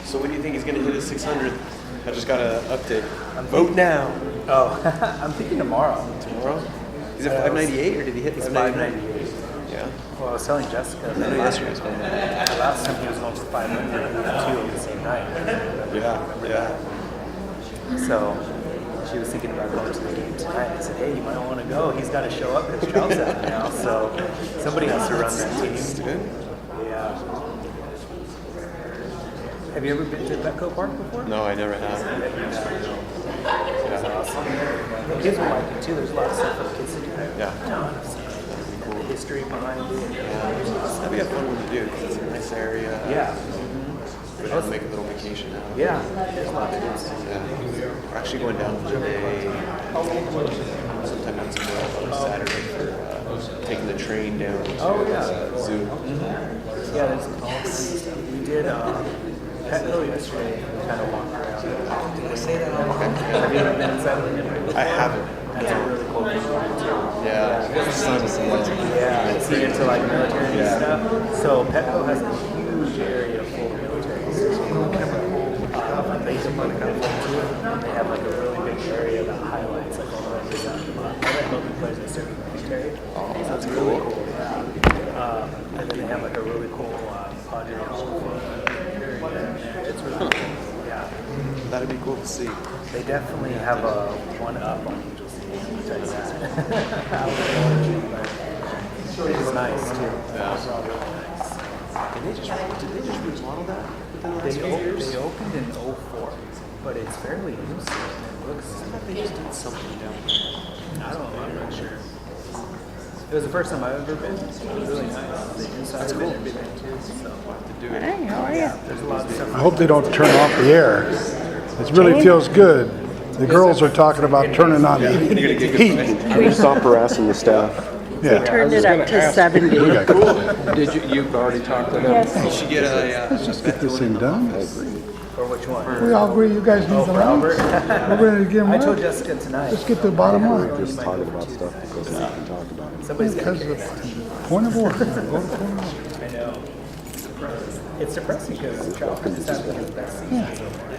So when do you think he's going to hit his 600? I just got an update. Vote now. Oh, I'm thinking tomorrow. Tomorrow? Is it 598 or did he hit the 598? Yeah. Well, I was telling Jessica I know yesterday was the last time he was going for 500 and 2 on the same night. Yeah. So she was thinking about going to the game tonight. I said, hey, you might want to go. He's got to show up because Trout's out now. So somebody has to run that team. Yeah. Have you ever been to Petco Park before? No, I never have. That's awesome. The kids will like it too. There's a lot of stuff for the kids to do. Yeah. Cool. The history behind it. That'd be a fun one to do because it's a nice area. Yeah. But I'll make a little vacation out. Yeah. There's a lot to do. Yeah. We're actually going down today, sometime on Saturday for taking the train down to Zoo. Yeah, there's all kinds of stuff. We did Petco yesterday. We kind of walked around. Did I say that? Have you ever been inside of the I haven't. That's a really cool thing too. Yeah. Yeah, it's into like military and stuff. So Petco has a huge area full of military. They can put kind of too. They have like a really big area that highlights like all the way down to the bottom. All that military players are serving military. Oh, that's really cool. Yeah. And then they have like a really cool Padre area. It's really cool. Yeah. That'd be cool to see. They definitely have a one-up on Angel City. I'll tell you that. It's nice too. Yeah. It's all really nice. Did they just remodel that within the last few They years? opened in 04, but it's fairly new still, and it looks. I thought they just did something down there. I'm not sure. It was the first time I've ever been. It was really nice. The inside of it and everything too. So to do it. Hey, how are you? Yeah, there's a lot of stuff. I hope they don't turn off the air. It really feels good. The girls are talking about turning on the heat. Stop harassing the staff. Yeah. Turned it up to 70. Did you've already talked to them? Yes. You should get Let's just get this thing done. For which one? We all agree you guys need the Albert? rounds. We're ready to get them I told right. Jessica tonight. Let's get to the bottom line. Just talking about stuff because we can talk about it. Somebody's got to Because carry of that. point of order. Go to point of order. I know. It's depressing because Trout is having his best season so far.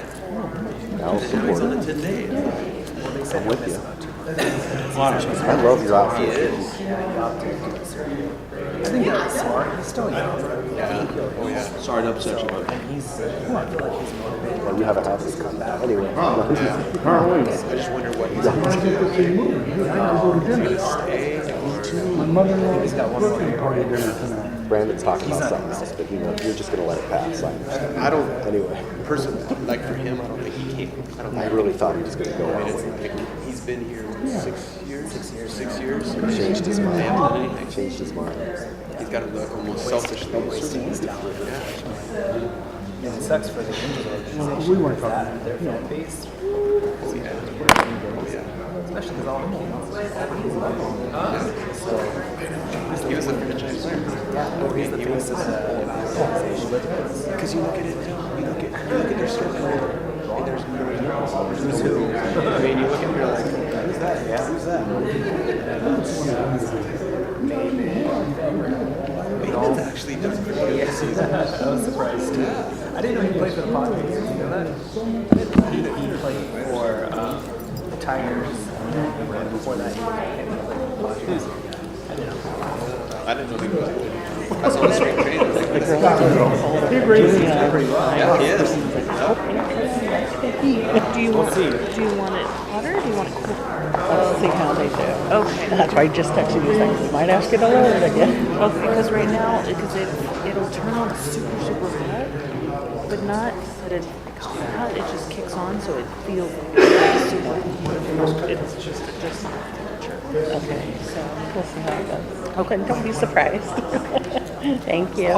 I'll support it. Well, they said he'll miss about 2 months. I love your outfit. Yeah, he opted to do surgery. I think that's smart. He's still young. Sorry to upset you. And he's, I feel like he's motivated. Well, you have a house that's coming out anyway. I just wonder what he's going to do. My mother-in-law He's got one more year. party dinner tonight. Brandon's talking about something else, but you're just going to let it pass. I understand. I don't, Anyway, personally, like for him, I don't think he can. I don't I think really thought he was going to go I mean, out. it's like he's been here 6 years. 6 years. Changed his mind. They haven't done anything. Changed his mind. He's got to look almost selfishly wasting his talent. Yeah. And it sucks for the Angels organization. We weren't because talking that, their fan base. Especially because all the kids. So, he was a franchise player. Yeah, well, he's the face of the organization. Because you look at it now, you look at their star player, and there's who's who. I mean, you look at it, you're like, who's that? Yeah, who's that? Bateman's actually does pretty good this season. I was surprised too. I didn't know he played for the Padres. You know that? I knew that he played for the Tigers. And before that, he played for the Padres. I didn't know he was. I saw the straight trade. He agrees. Yeah, he is. Do you want it hotter or do you want it cool? Let's see how they do. Okay. That's why I just texted you saying, you might ask it a lower again. Okay, because right now, because it'll turn on super, super hot, but not that it's hot, it just kicks on, so it feels super hot. It's just Okay, so we'll see how it goes. Okay, don't be surprised. Thank you.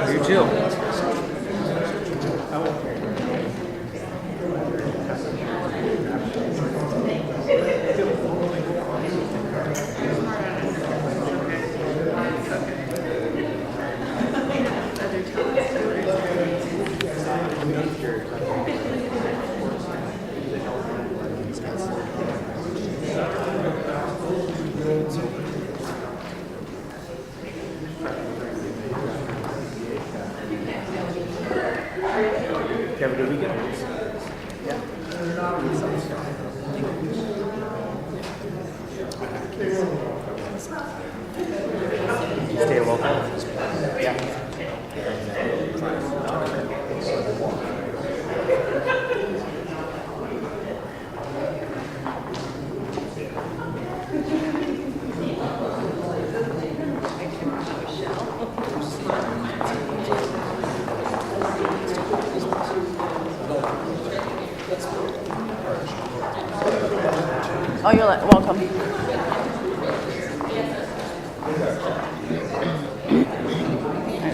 You too. Have a good weekend. Yeah. Stay local. Yeah. Oh, you're welcome. I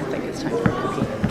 think it's time for a cookie.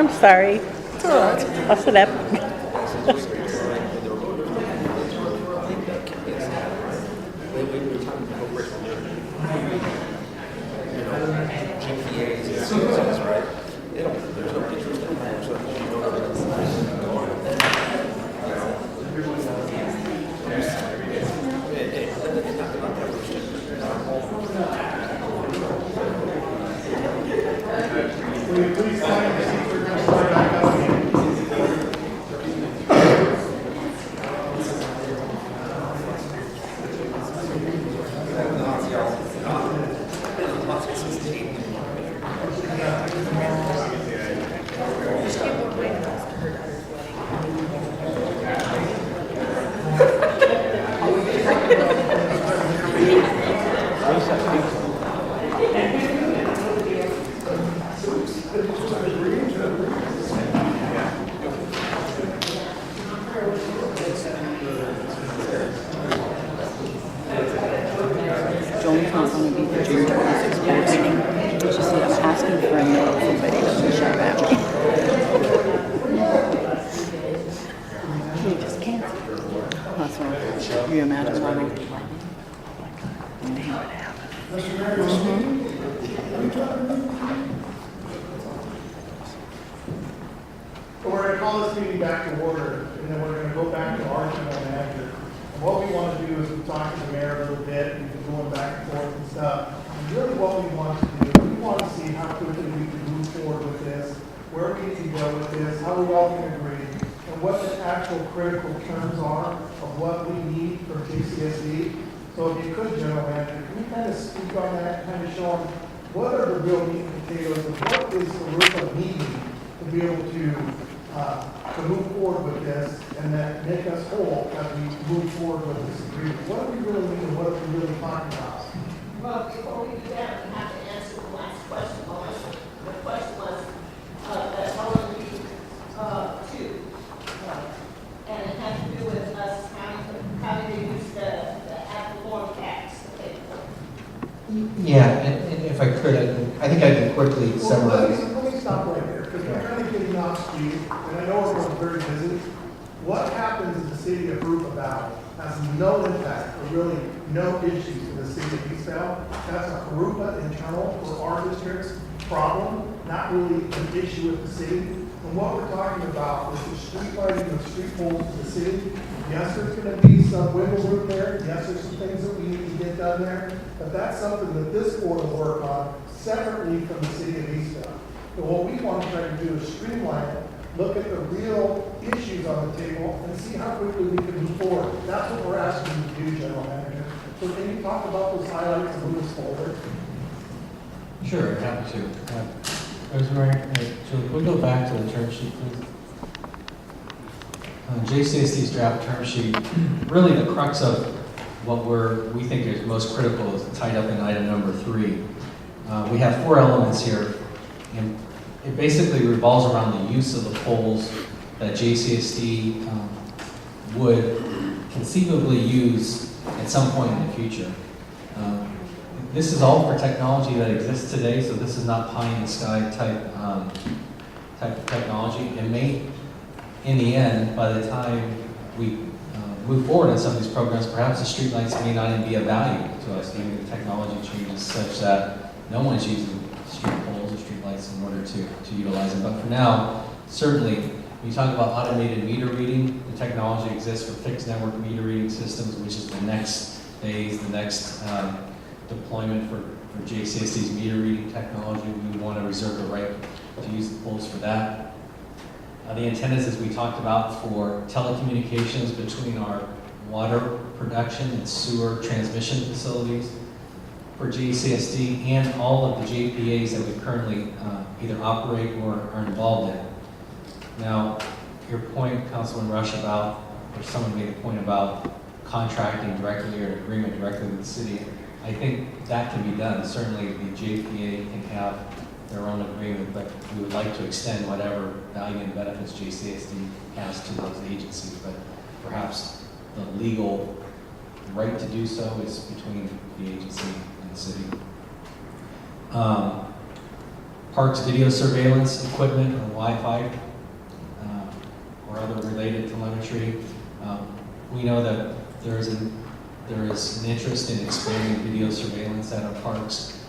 I'm sorry. It's all right. I'll sit up. Joan's not going to be the June 26th board meeting. But you see, I'm asking for a no if somebody doesn't shout at me. You just can't. That's what you imagine why they would like me. Damn, it happened. So we're going to call this meeting back to order, and then we're going to go back to our general manager. And what we want to do is we talk to the mayor a little bit, we've been going back and forth and stuff. And really what we want to do, we want to see how quickly we can move forward with this, where we can go with this, how we all can agree, and what the actual critical terms are of what we need from JCSD. So if you could, General Manager, can you kind of speak on that, kind of show them what are the real meat and potatoes, and what is the RUPA needing to be able to move forward with this, and that make us whole as we move forward with this agreement? What do we really need, and what are we really talking about? Well, before we do that, we have to answer the last question, Melissa. The question was, that LMU 2, and it has to do with us having to use the ad valorem tax. Yeah, and if I could, I think I can quickly summarize. Let me stop right there, because we're kind of getting off speed, and I know we're very busy. What happens in the city of Rupa Valley has no impact, or really no issues to the city of East Valley. That's a Rupa internal for our district's problem, not really an issue with the city. And what we're talking about is the street lighting of street poles in the city. Yes, there's going to be some wiggle room there. Yes, there's some things that we need to get done there. But that's something that this board will work on separately from the city of East Valley. But what we want to try to do is streamline it, look at the real issues on the table, and see how quickly we can move forward. That's what we're asking you to do, General Manager. So can you talk about those highlights and move us forward? Sure, happy to. Rosemary, Julie, can we go back to the term sheet, please? JCSD's draft term sheet, really the crux of what we think is most critical is tied up in item number 3. We have 4 elements here, and it basically revolves around the use of the poles that JCSD would conceivably use at some point in the future. This is all for technology that exists today, so this is not pie in the sky type of technology. It may, in the end, by the time we move forward in some of these programs, perhaps the streetlights may not even be of value to us. Maybe the technology changes such that no one's using street poles or streetlights in order to utilize them. But for now, certainly, when you talk about automated meter reading, the technology exists for fixed network meter reading systems, which is the next phase, the next deployment for JCSD's meter reading technology. We want to reserve the right to use the poles for that. The antennas, as we talked about, for telecommunications between our water production and sewer transmission facilities for JCSD, and all of the JPAs that we currently either operate or are involved in. Now, your point, Councilman Rush, about, or someone made a point about contracting directly or agreement directly with the city. I think that can be done. Certainly, the JPA can have their own agreement, but we would like to extend whatever value and benefits JCSD has to those agencies. But perhaps the legal right to do so is between the agency and the city. parks video surveillance equipment or Wi-Fi or other related telemetry. We know that there is an interest in expanding video surveillance at our parks.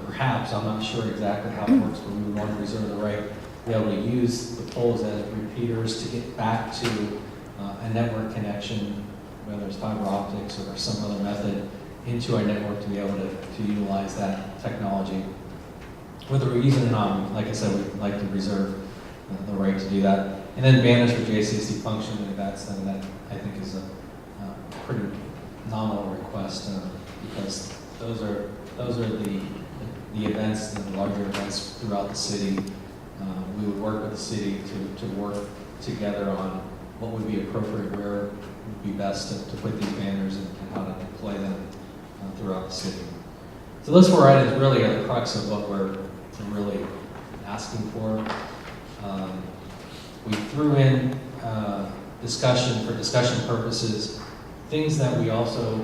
Perhaps, I'm not sure exactly how it works, but we would want to reserve the right to be able to use the poles as repeaters to get back to a network connection, whether it's fiber optics or some other method, into our network to be able to utilize that technology. Whether we're using it or not, like I said, we'd like to reserve the right to do that. And then banners for JCSD functionally, that's something that I think is a pretty nominal request because those are the events, the larger events throughout the city. We would work with the city to work together on what would be appropriate, where would be best to put these banners and how to deploy them throughout the city. So those 4 items really are the crux of what we're really asking for. We threw in discussion for discussion purposes, things that we also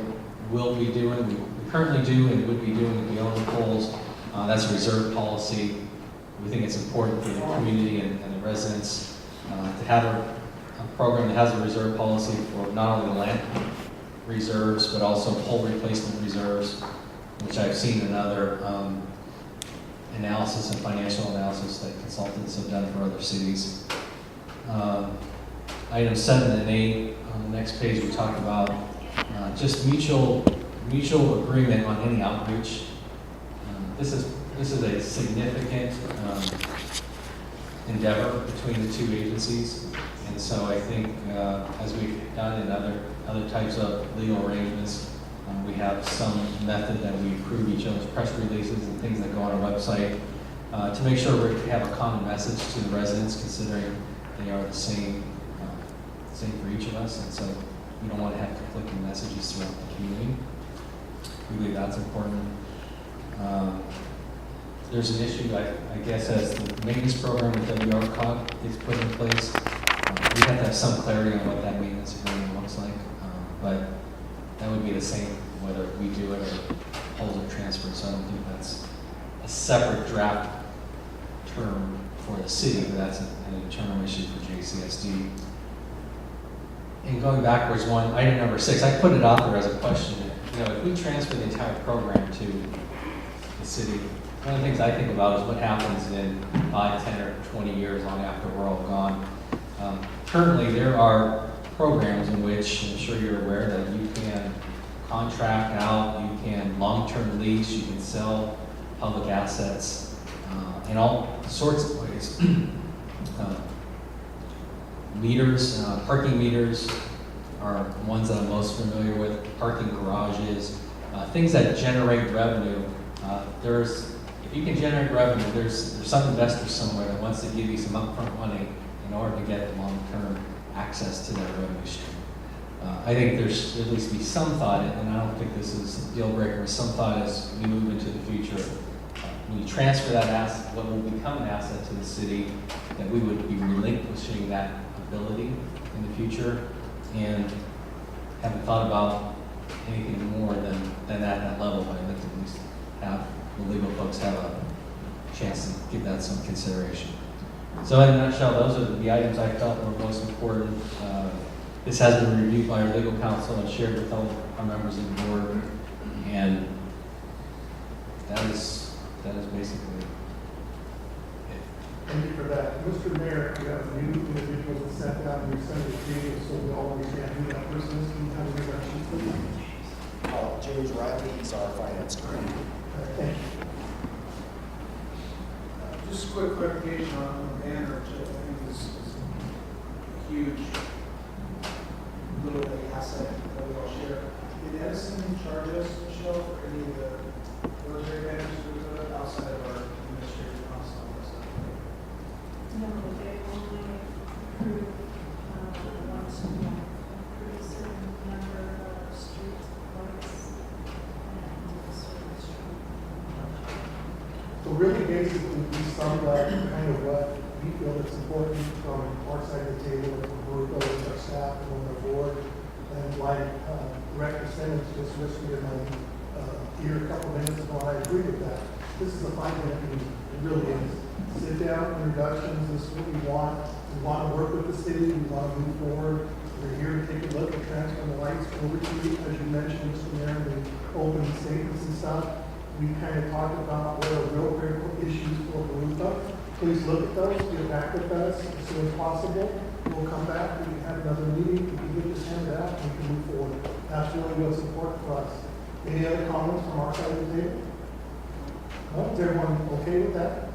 will be doing, we currently do and would be doing if we own the poles. That's a reserve policy. We think it's important for the community and the residents to have a program that has a reserve policy for not only the land reserves, but also pole replacement reserves, which I've seen in other analysis and financial analysis that consultants have done for other cities. Items 7 and 8 on the next page, we talk about just mutual agreement on any outreach. This is a significant endeavor between the 2 agencies, and so I think as we've done in other types of legal arrangements, we have some method that we approve each other's press releases and things that go on our website to make sure we have a common message to the residents, considering they are the same for each of us, and so we don't want to have conflicting messages throughout the community. We believe that's important. There's an issue, I guess, as the maintenance program with WRCOG is put in place. We have to have some clarity on what that maintenance agreement looks like, but that would be the same whether we do it or poles are transferred, so I don't think that's a separate draft term for the city, but that's an internal issue for JCSD. And going backwards one, item number 6, I put it out there as a question. If we transfer the entire program to the city, one of the things I think about is what happens in 5, 10, or 20 years long after we're all gone. Currently, there are programs in which, I'm sure you're aware, that you can contract out, you can long-term lease, you can sell public assets in all sorts of ways. Meters, parking meters are ones that I'm most familiar with, parking garages, things that generate revenue. If you can generate revenue, there's some investor somewhere that wants to give you some upfront money in order to get long-term access to that revenue stream. I think there should at least be some thought, and I don't think this is a deal breaker, some thought as we move into the future. When you transfer that asset, what will become an asset to the city, that we would be relinquishing that ability in the future, and haven't thought about anything more than that level, but I'd like to at least have the legal folks have a chance to give that some consideration. So in a nutshell, those are the items I felt were most important. This has been reviewed by our legal counsel and shared with all our members of the board, and that is basically it. Thank you for that. Mr. Mayor, we have new individuals that sat down and we sent it to you, so we all understand who that person is. Can you have a introduction, please? James Riley, he's our finance director. Thank you. Just a quick clarification on the banner, which I think is a huge little bit asset that we all share. Did Edison charge us, Michelle, for any of the military banners we put up outside of our administrative costs on this? No, they only approve once a month, approve a certain number of street lights and a certain street. So really basically we summed up kind of what we feel is important from our side of the table, and we're going with our staff and on our board. And like Director Simmons just whispered in my ear a couple minutes ago, I agree with that. this is a 5-minute meeting, it really is. Sit down, introductions, this is what we want to work with the city, we want to move forward. We're here to take a look at transferring the lights over to you, as you mentioned, Mr. Mayor, the opening statements and stuff. We kind of talked about what are real critical issues for the rooftop. Please look at those, get back with us as soon as possible. We'll come back, we can have another meeting, we can get this handed out, and we can move forward. That's really what's important for us. Any other comments from our side of the table? No, is everyone okay with that?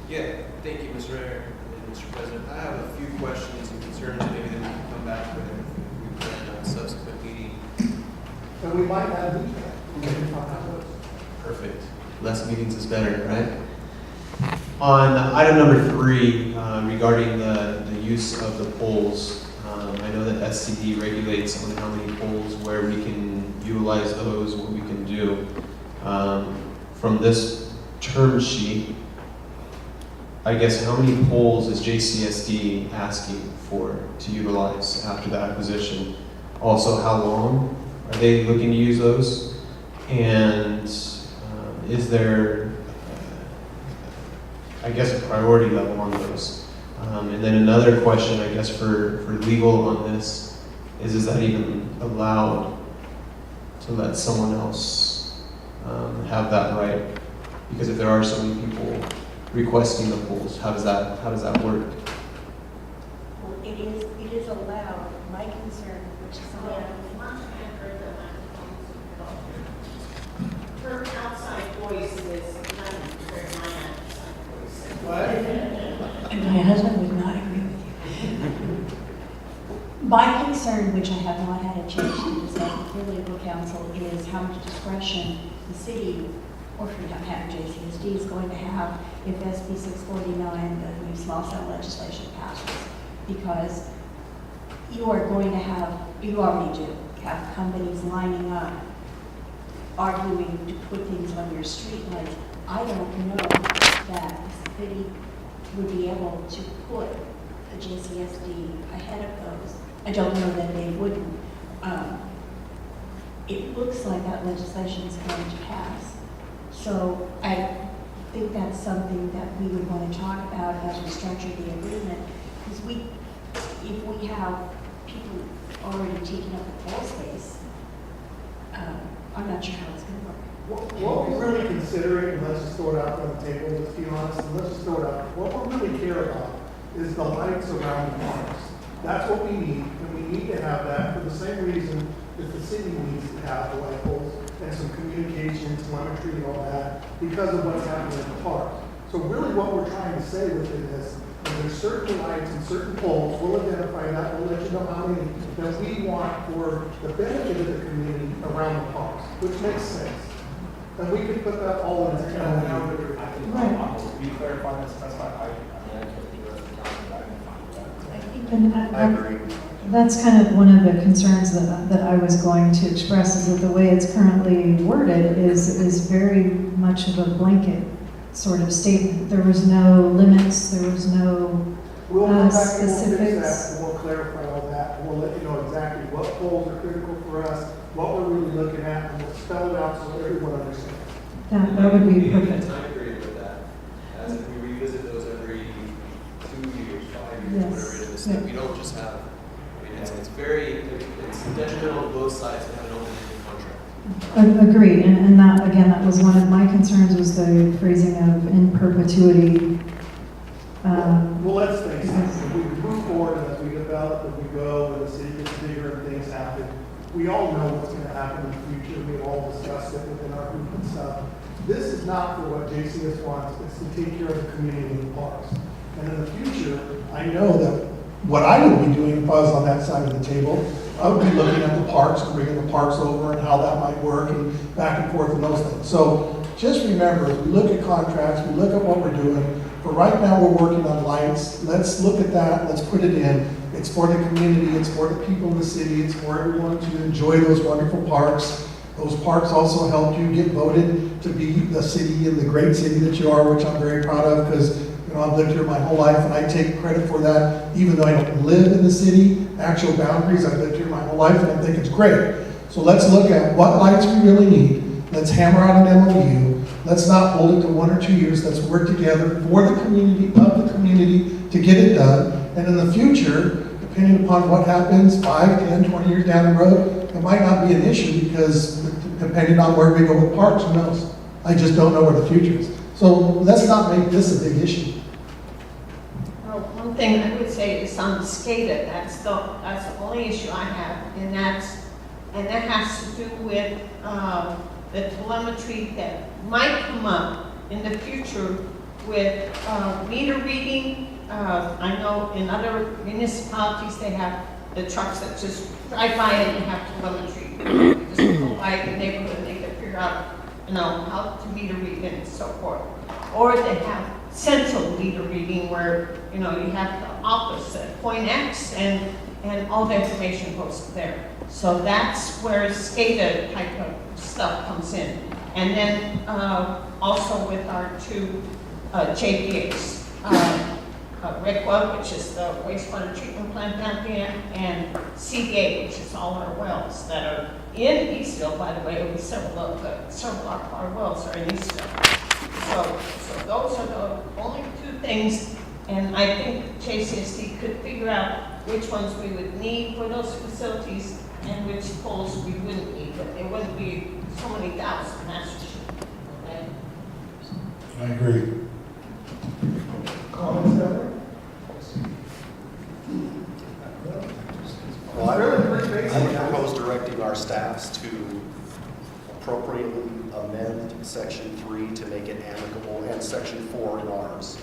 Yeah, thank you, Mr. Mayor and Mr. President. I have a few questions and concerns maybe that we can come back with if we plan on a subsequent meeting. And we might have these. Perfect. Less meetings is better, right? On item number 3, regarding the use of the poles, I know that SCD regulates on how many poles, where we can utilize those, what we can do. From this term sheet, I guess how many poles is JCSD asking for to utilize after the acquisition? Also, how long are they looking to use those? And is there, I guess, a priority level on those? And then another question, I guess, for legal on this is that even allowed to let someone else have that right? Because if there are so many people requesting the poles, how does that work? Well, it is allowed. My concern, which is Her outside voice is not very my outside voice. What? And my husband would not agree with you. My concern, which I have not had a chance to discuss with the legal counsel, is how much discretion the city, or if we don't have JCSD, is going to have if SB 649, the new small cell legislation passes. Because you are going to have, you already do, have companies lining up, arguing to put things on your street lights. I don't know that the city would be able to put the JCSD ahead of those. I don't know that they wouldn't. It looks like that legislation is going to pass. So I think that's something that we would want to talk about as we structure the agreement. Because if we have people already taking up the pole space, I'm not sure how it's going to work. What we're really considering, and let's just throw it out on the table, let's be honest, and let's just throw it out. What we really care about is the lights around the parks. That's what we need, and we need to have that for the same reason that the city needs to have the light poles and some communication, telemetry, and all that, because of what's happening in the park. So really what we're trying to say within this, is there's certain lights and certain poles, we'll identify that, we'll let you know how many that we want for the benefit of the community around the parks, which makes sense. And we can put that all in the calendar. Be clarified and specified. And I agree. that's kind of one of the concerns that I was going to express, is that the way it's currently worded is very much of a blanket sort of statement. There was no limits, there was no We'll come back and we'll fix specifics. that, and we'll clarify all that, and we'll let you know exactly what poles are critical for us, what we're really looking at, and we'll spell it out so everyone understands. That would be perfect. Time period with that, as if we revisit those every 2 years, 5 years, Yes. whatever it is. Yeah. We don't just have, I mean, it's detrimental to both sides to have an open-ended contract. Agree, and that, again, that was one of my concerns, was the phrasing of in perpetuity. Well, let's face it, as we move forward and as we develop, as we go, and the city gets bigger and things happen, we all know what's going to happen in the future. We've all discussed it within our group and stuff. This is not for what JCS wants, it's to take care of the community and the parks. And in the future, I know that what I would be doing if I was on that side of the table, I would be looking at the parks and bringing the parks over and how that might work and back and forth and those things. So just remember, as we look at contracts, we look at what we're doing. But right now, we're working on lights. Let's look at that. Let's put it in. It's for the community. It's for the people in the city. It's for everyone to enjoy those wonderful parks. Those parks also helped you get voted to be the city and the great city that you are, which I'm very proud of, because I've lived here my whole life, and I take credit for that, even though I don't live in the city, actual boundaries. I've lived here my whole life, and I think it's great. So let's look at what lights we really need. let's hammer out an MOU, let's not hold it to 1 or 2 years, let's work together for the community, of the community, to get it done, and in the future, depending upon what happens 5, 10, 20 years down the road, it might not be an issue, because depending on where we go with parks, who knows? I just don't know where the future is. So let's not make this a big issue. Well, one thing I would say is on SCADA, that's the only issue I have, and that has to do with the telemetry that might come up in the future with meter reading. I know in other municipalities they have the trucks that just drive by and you have telemetry. You just go by the neighborhood and they can figure out, how to meter read and so forth. Or they have central meter reading where, you have the office at point X and all the information goes there. So that's where SCADA type of stuff comes in. And then also with our two JPAs, RCWA, which is the wastewater treatment plant down there, and CDA, which is all our wells that are in Eastville, by the way. Several of our wells are in Eastville. So those are the only two things, and I think JCSD could figure out which ones we would need for those facilities and which poles we wouldn't need, but it wouldn't be so many thousand, that's for sure. Okay? I agree. Comments, Heather? Well, I propose directing our staffs to appropriately amend Section 3 to make it amicable, and Section 4 in ours,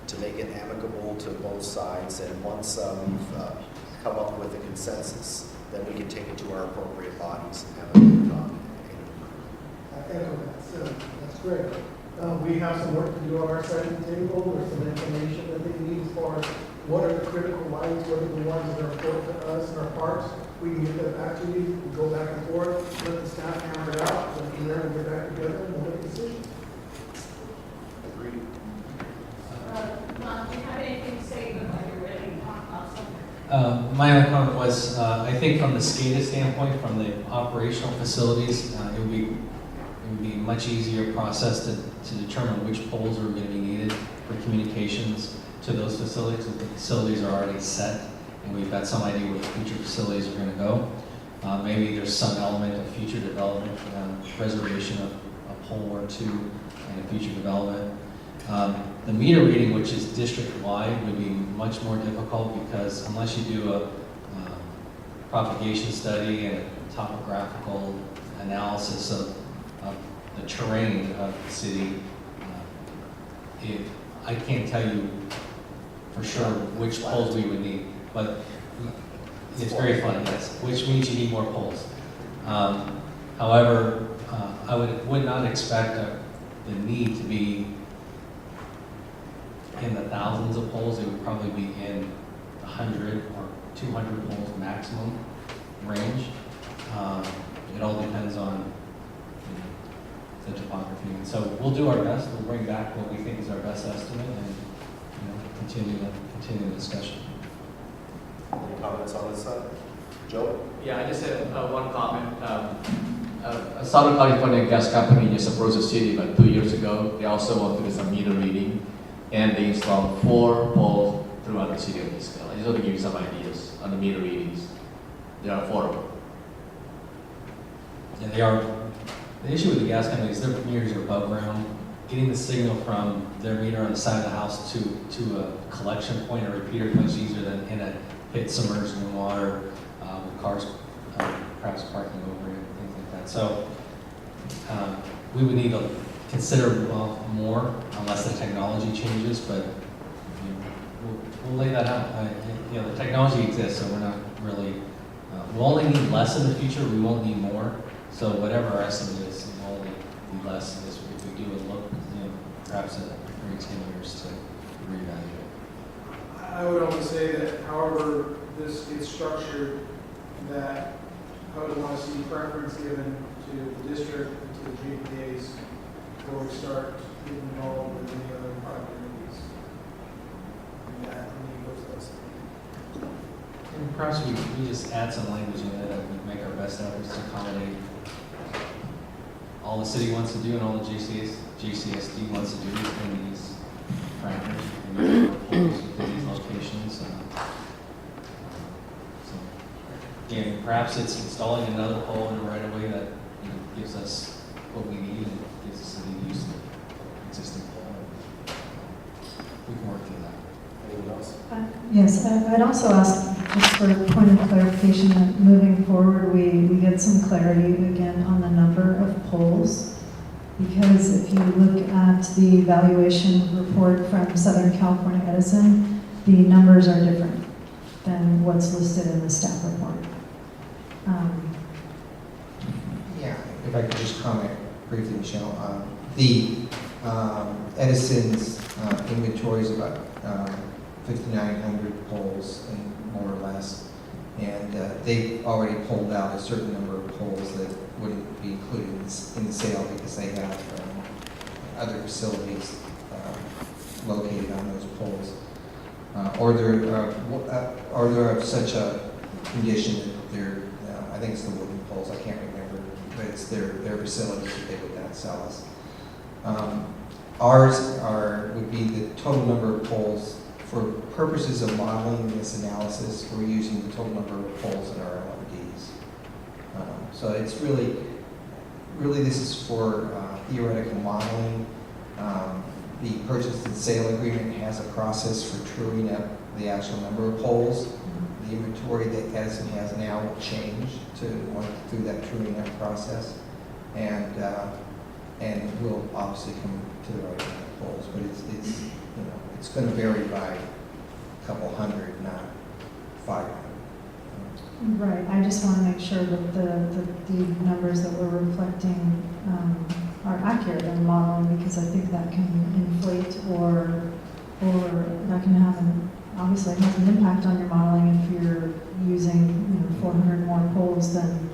to make it amicable to both sides. And once we've come up with a consensus, then we can take it to our appropriate bodies and have a good talk. I echo that, so that's great. We have some work to do on our side of the table. There's some information that they need as far as what are the critical lights, what are the ones that are important to us in our parks. We can get that back to you, we go back and forth, let the staff hammer it out, and from there we'll get back together and we'll make a decision. Agreed. Mom, do you have anything to say before you're ready to talk about something? My other comment was, I think from the SCADA standpoint, from the operational facilities, it would be a much easier process to determine which poles are going to be needed for communications to those facilities. The facilities are already set, and we've got some idea where the future facilities are going to go. Maybe there's some element of future development, reservation of a pole or two in a future development. The meter reading, which is district-wide, would be much more difficult because unless you do a propagation study and a topographical analysis of the terrain of the city, I can't tell you for sure which poles we would need, but it's very funny, yes, which means you need more poles. However, I would not expect the need to be in the thousands of poles. It would probably be in the 100 or 200 poles maximum range. It all depends on the topography. And so we'll do our best. We'll bring back what we think is our best estimate and continue the discussion. Any comments on this side? Joe? Yeah, I just had one comment. A Southern California gas company just approached the city about 2 years ago. They also want to do some meter reading, and they installed 4 poles throughout the city of Eastville. I just want to give you some ideas on the meter readings. There are 4 of them. Yeah, they are. The issue with the gas companies, their meters are above ground. Getting the signal from their meter on the side of the house to a collection point or repeater is much easier than in a pit submerged in water with cars perhaps parking over it and things like that. So we would need to consider more unless the technology changes, but we'll lay that out. The technology exists, so we're not really. We'll only need less in the future. We won't need more. So whatever our estimate is, it will only be less if we do a look, perhaps every 10 years to reevaluate. I would only say that however this gets structured, that I would want to see preference given to the district and to the GPAs before we start getting involved with any other opportunities. And that those things. And perhaps we just add some language in there that would make our best efforts to accommodate all all the city wants to do and all the JCSD wants to do is bring these parameters and these poles within these locations. So, again, perhaps it's installing another pole in the right of way that gives us what we need and gives the city use of the existing pole. We can work through that. Anyone else? Yes, I'd also ask, just for a point of clarification, that moving forward, we get some clarity again on the number of poles. Because if you look at the evaluation report from Southern California Edison, the numbers are different than what's listed in the staff report. Yeah, if I could just comment briefly, Michelle. The Edison's inventory is about 5,900 poles, and more or less. And they've already pulled out a certain number of poles that wouldn't be included in the sale because they have other facilities located on those poles. Or they're of such a condition that they're, I think it's the wooden poles, I can't remember, but it's their facilities that they would not sell us. Ours would be the total number of poles. For purposes of modeling this analysis, we're using the total number of poles in our LMDs. So it's really this is for theoretical modeling. The purchase and sale agreement has a process for truing up the actual number of poles. The inventory that Edison has now will change through that truing up process, and will obviously come to the right amount of poles. But it's going to vary by a couple hundred, not 500. Right, I just want to make sure that the numbers that we're reflecting are accurate in modeling, because I think that can inflate or that can have obviously it has an impact on your modeling if you're using 400 more poles than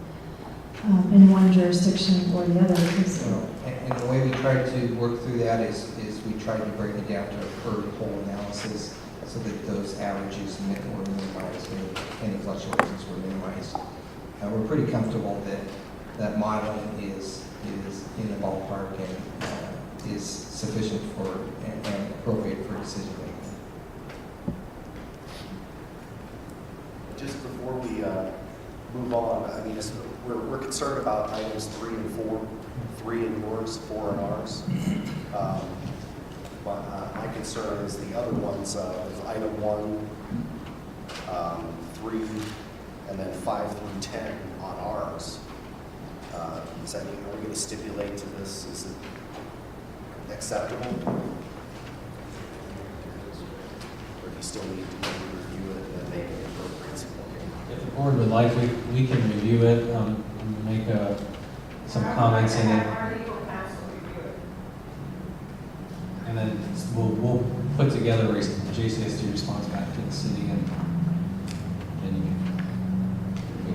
in one jurisdiction or the other. And the way we tried to work through that is we tried to break it down to a per pole analysis so that those averages were minimized and any fluctuations were minimized. We're pretty comfortable that modeling is in the ballpark and is sufficient for and appropriate for decision making. Just before we move on, I mean, we're concerned about items 3 and 4, 3 in yours, 4 in ours. My concern is the other ones, with item 1, 3, and then 5 through 10 on ours. Does that mean, are we going to stipulate to this? Is it acceptable? Or do you still need to review it and make it appropriate? If the board would like, we can review it, make some comments in it. And then we'll put together a JCSD response back to the city and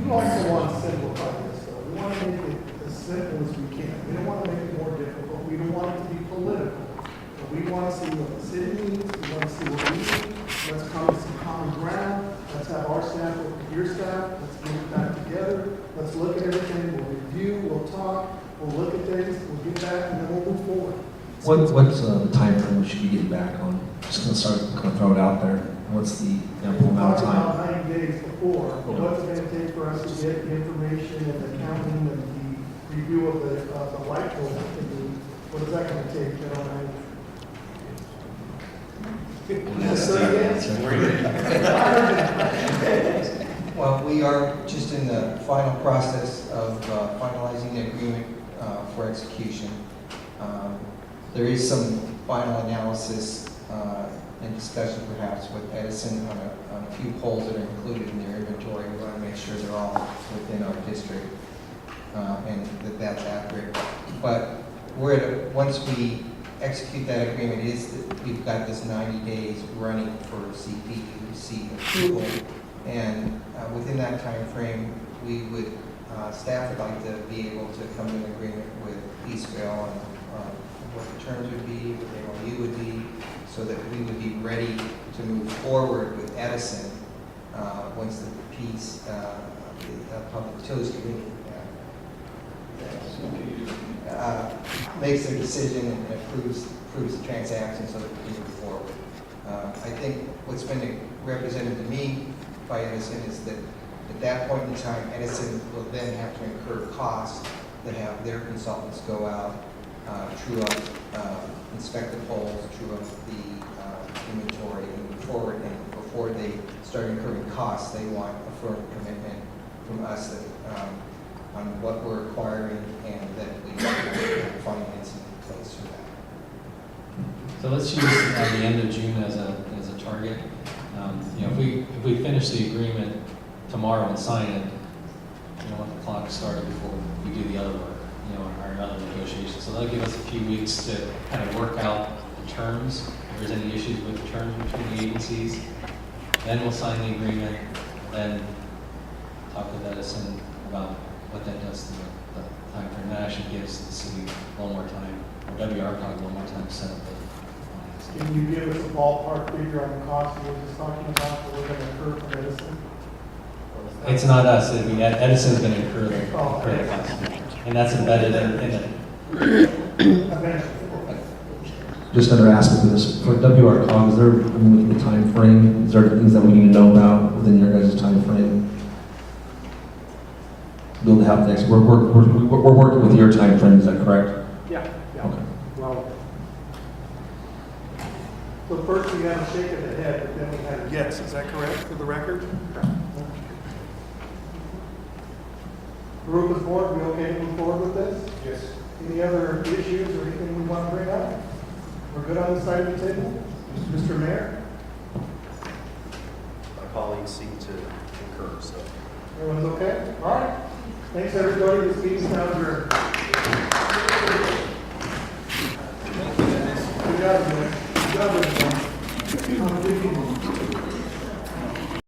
We also want to simplify this, though. We want to make it as simple as we can. We don't want to make it more difficult. We don't want it to be political. But we want to see what the city needs. We want to see what we need. Let's come to some common ground. Let's have our staff work with your staff. Let's get it back together. Let's look at everything. We'll review. We'll talk. We'll look at things. We'll get back, and then we'll move forward. What's the time frame we should be getting back on? Just gonna throw it out there. What's the ample amount of Talk time? about 90 days before, but what's it going to take for us to get the information and the counting and the review of the light poles? What is that going to take, gentlemen? Well, we are just in the final process of finalizing the agreement for execution. There is some final analysis and discussion perhaps with Edison on a few poles that are included in their inventory. We want to make sure they're all within our district and that that's accurate. But once we execute that agreement, we've got this 90 days running for CP to receive approval. And within that time frame, staff would like to be able to come to an agreement with Eastvale on what the terms would be, what the MOU would be, so that we would be ready to move forward with Edison once the piece, the Public Utilities Committee makes their decision and approves the transaction so that we can move forward. I think what's been represented to me by Edison is that at that point in time, Edison will then have to incur costs to have their consultants go out, true up, inspect the poles, true up the inventory, and move forward. And before they start incurring costs, they want a firm commitment from us that, on what we're acquiring and that we have financing in place for that. So let's use the end of June as a target. If we finish the agreement tomorrow and sign it, we don't want the clock started before we do the other work, our other negotiations. So that'll give us a few weeks to kind of work out the terms, if there's any issues with the terms between the agencies. Then we'll sign the agreement, then talk with Edison about what that does to the time frame. That actually gives the city one more time, or WRCOG one more time to set up the financing. Can you give us a ballpark figure on the cost you were just talking about that we're going to incur from Edison? It's not us, Edison's going to incur the cost. And that's embedded in it. Just another aspect of this, for WRCOG, is there, with the time frame, is there things that we need to know about within your guys' time frame? Build the house next, we're working with your time frame, is that correct? Yeah. Okay. Well, so first we had a shake of the head, but then we had a yes. Is that correct for the record? Rufus Board, we okay to move forward with this? Yes. Any other issues or anything we want to bring up? We're good on this side of the table? Mr. Mayor? My colleagues seem to concur, so. Everyone's okay? All right. Thanks, everybody. This meeting's now adjourned.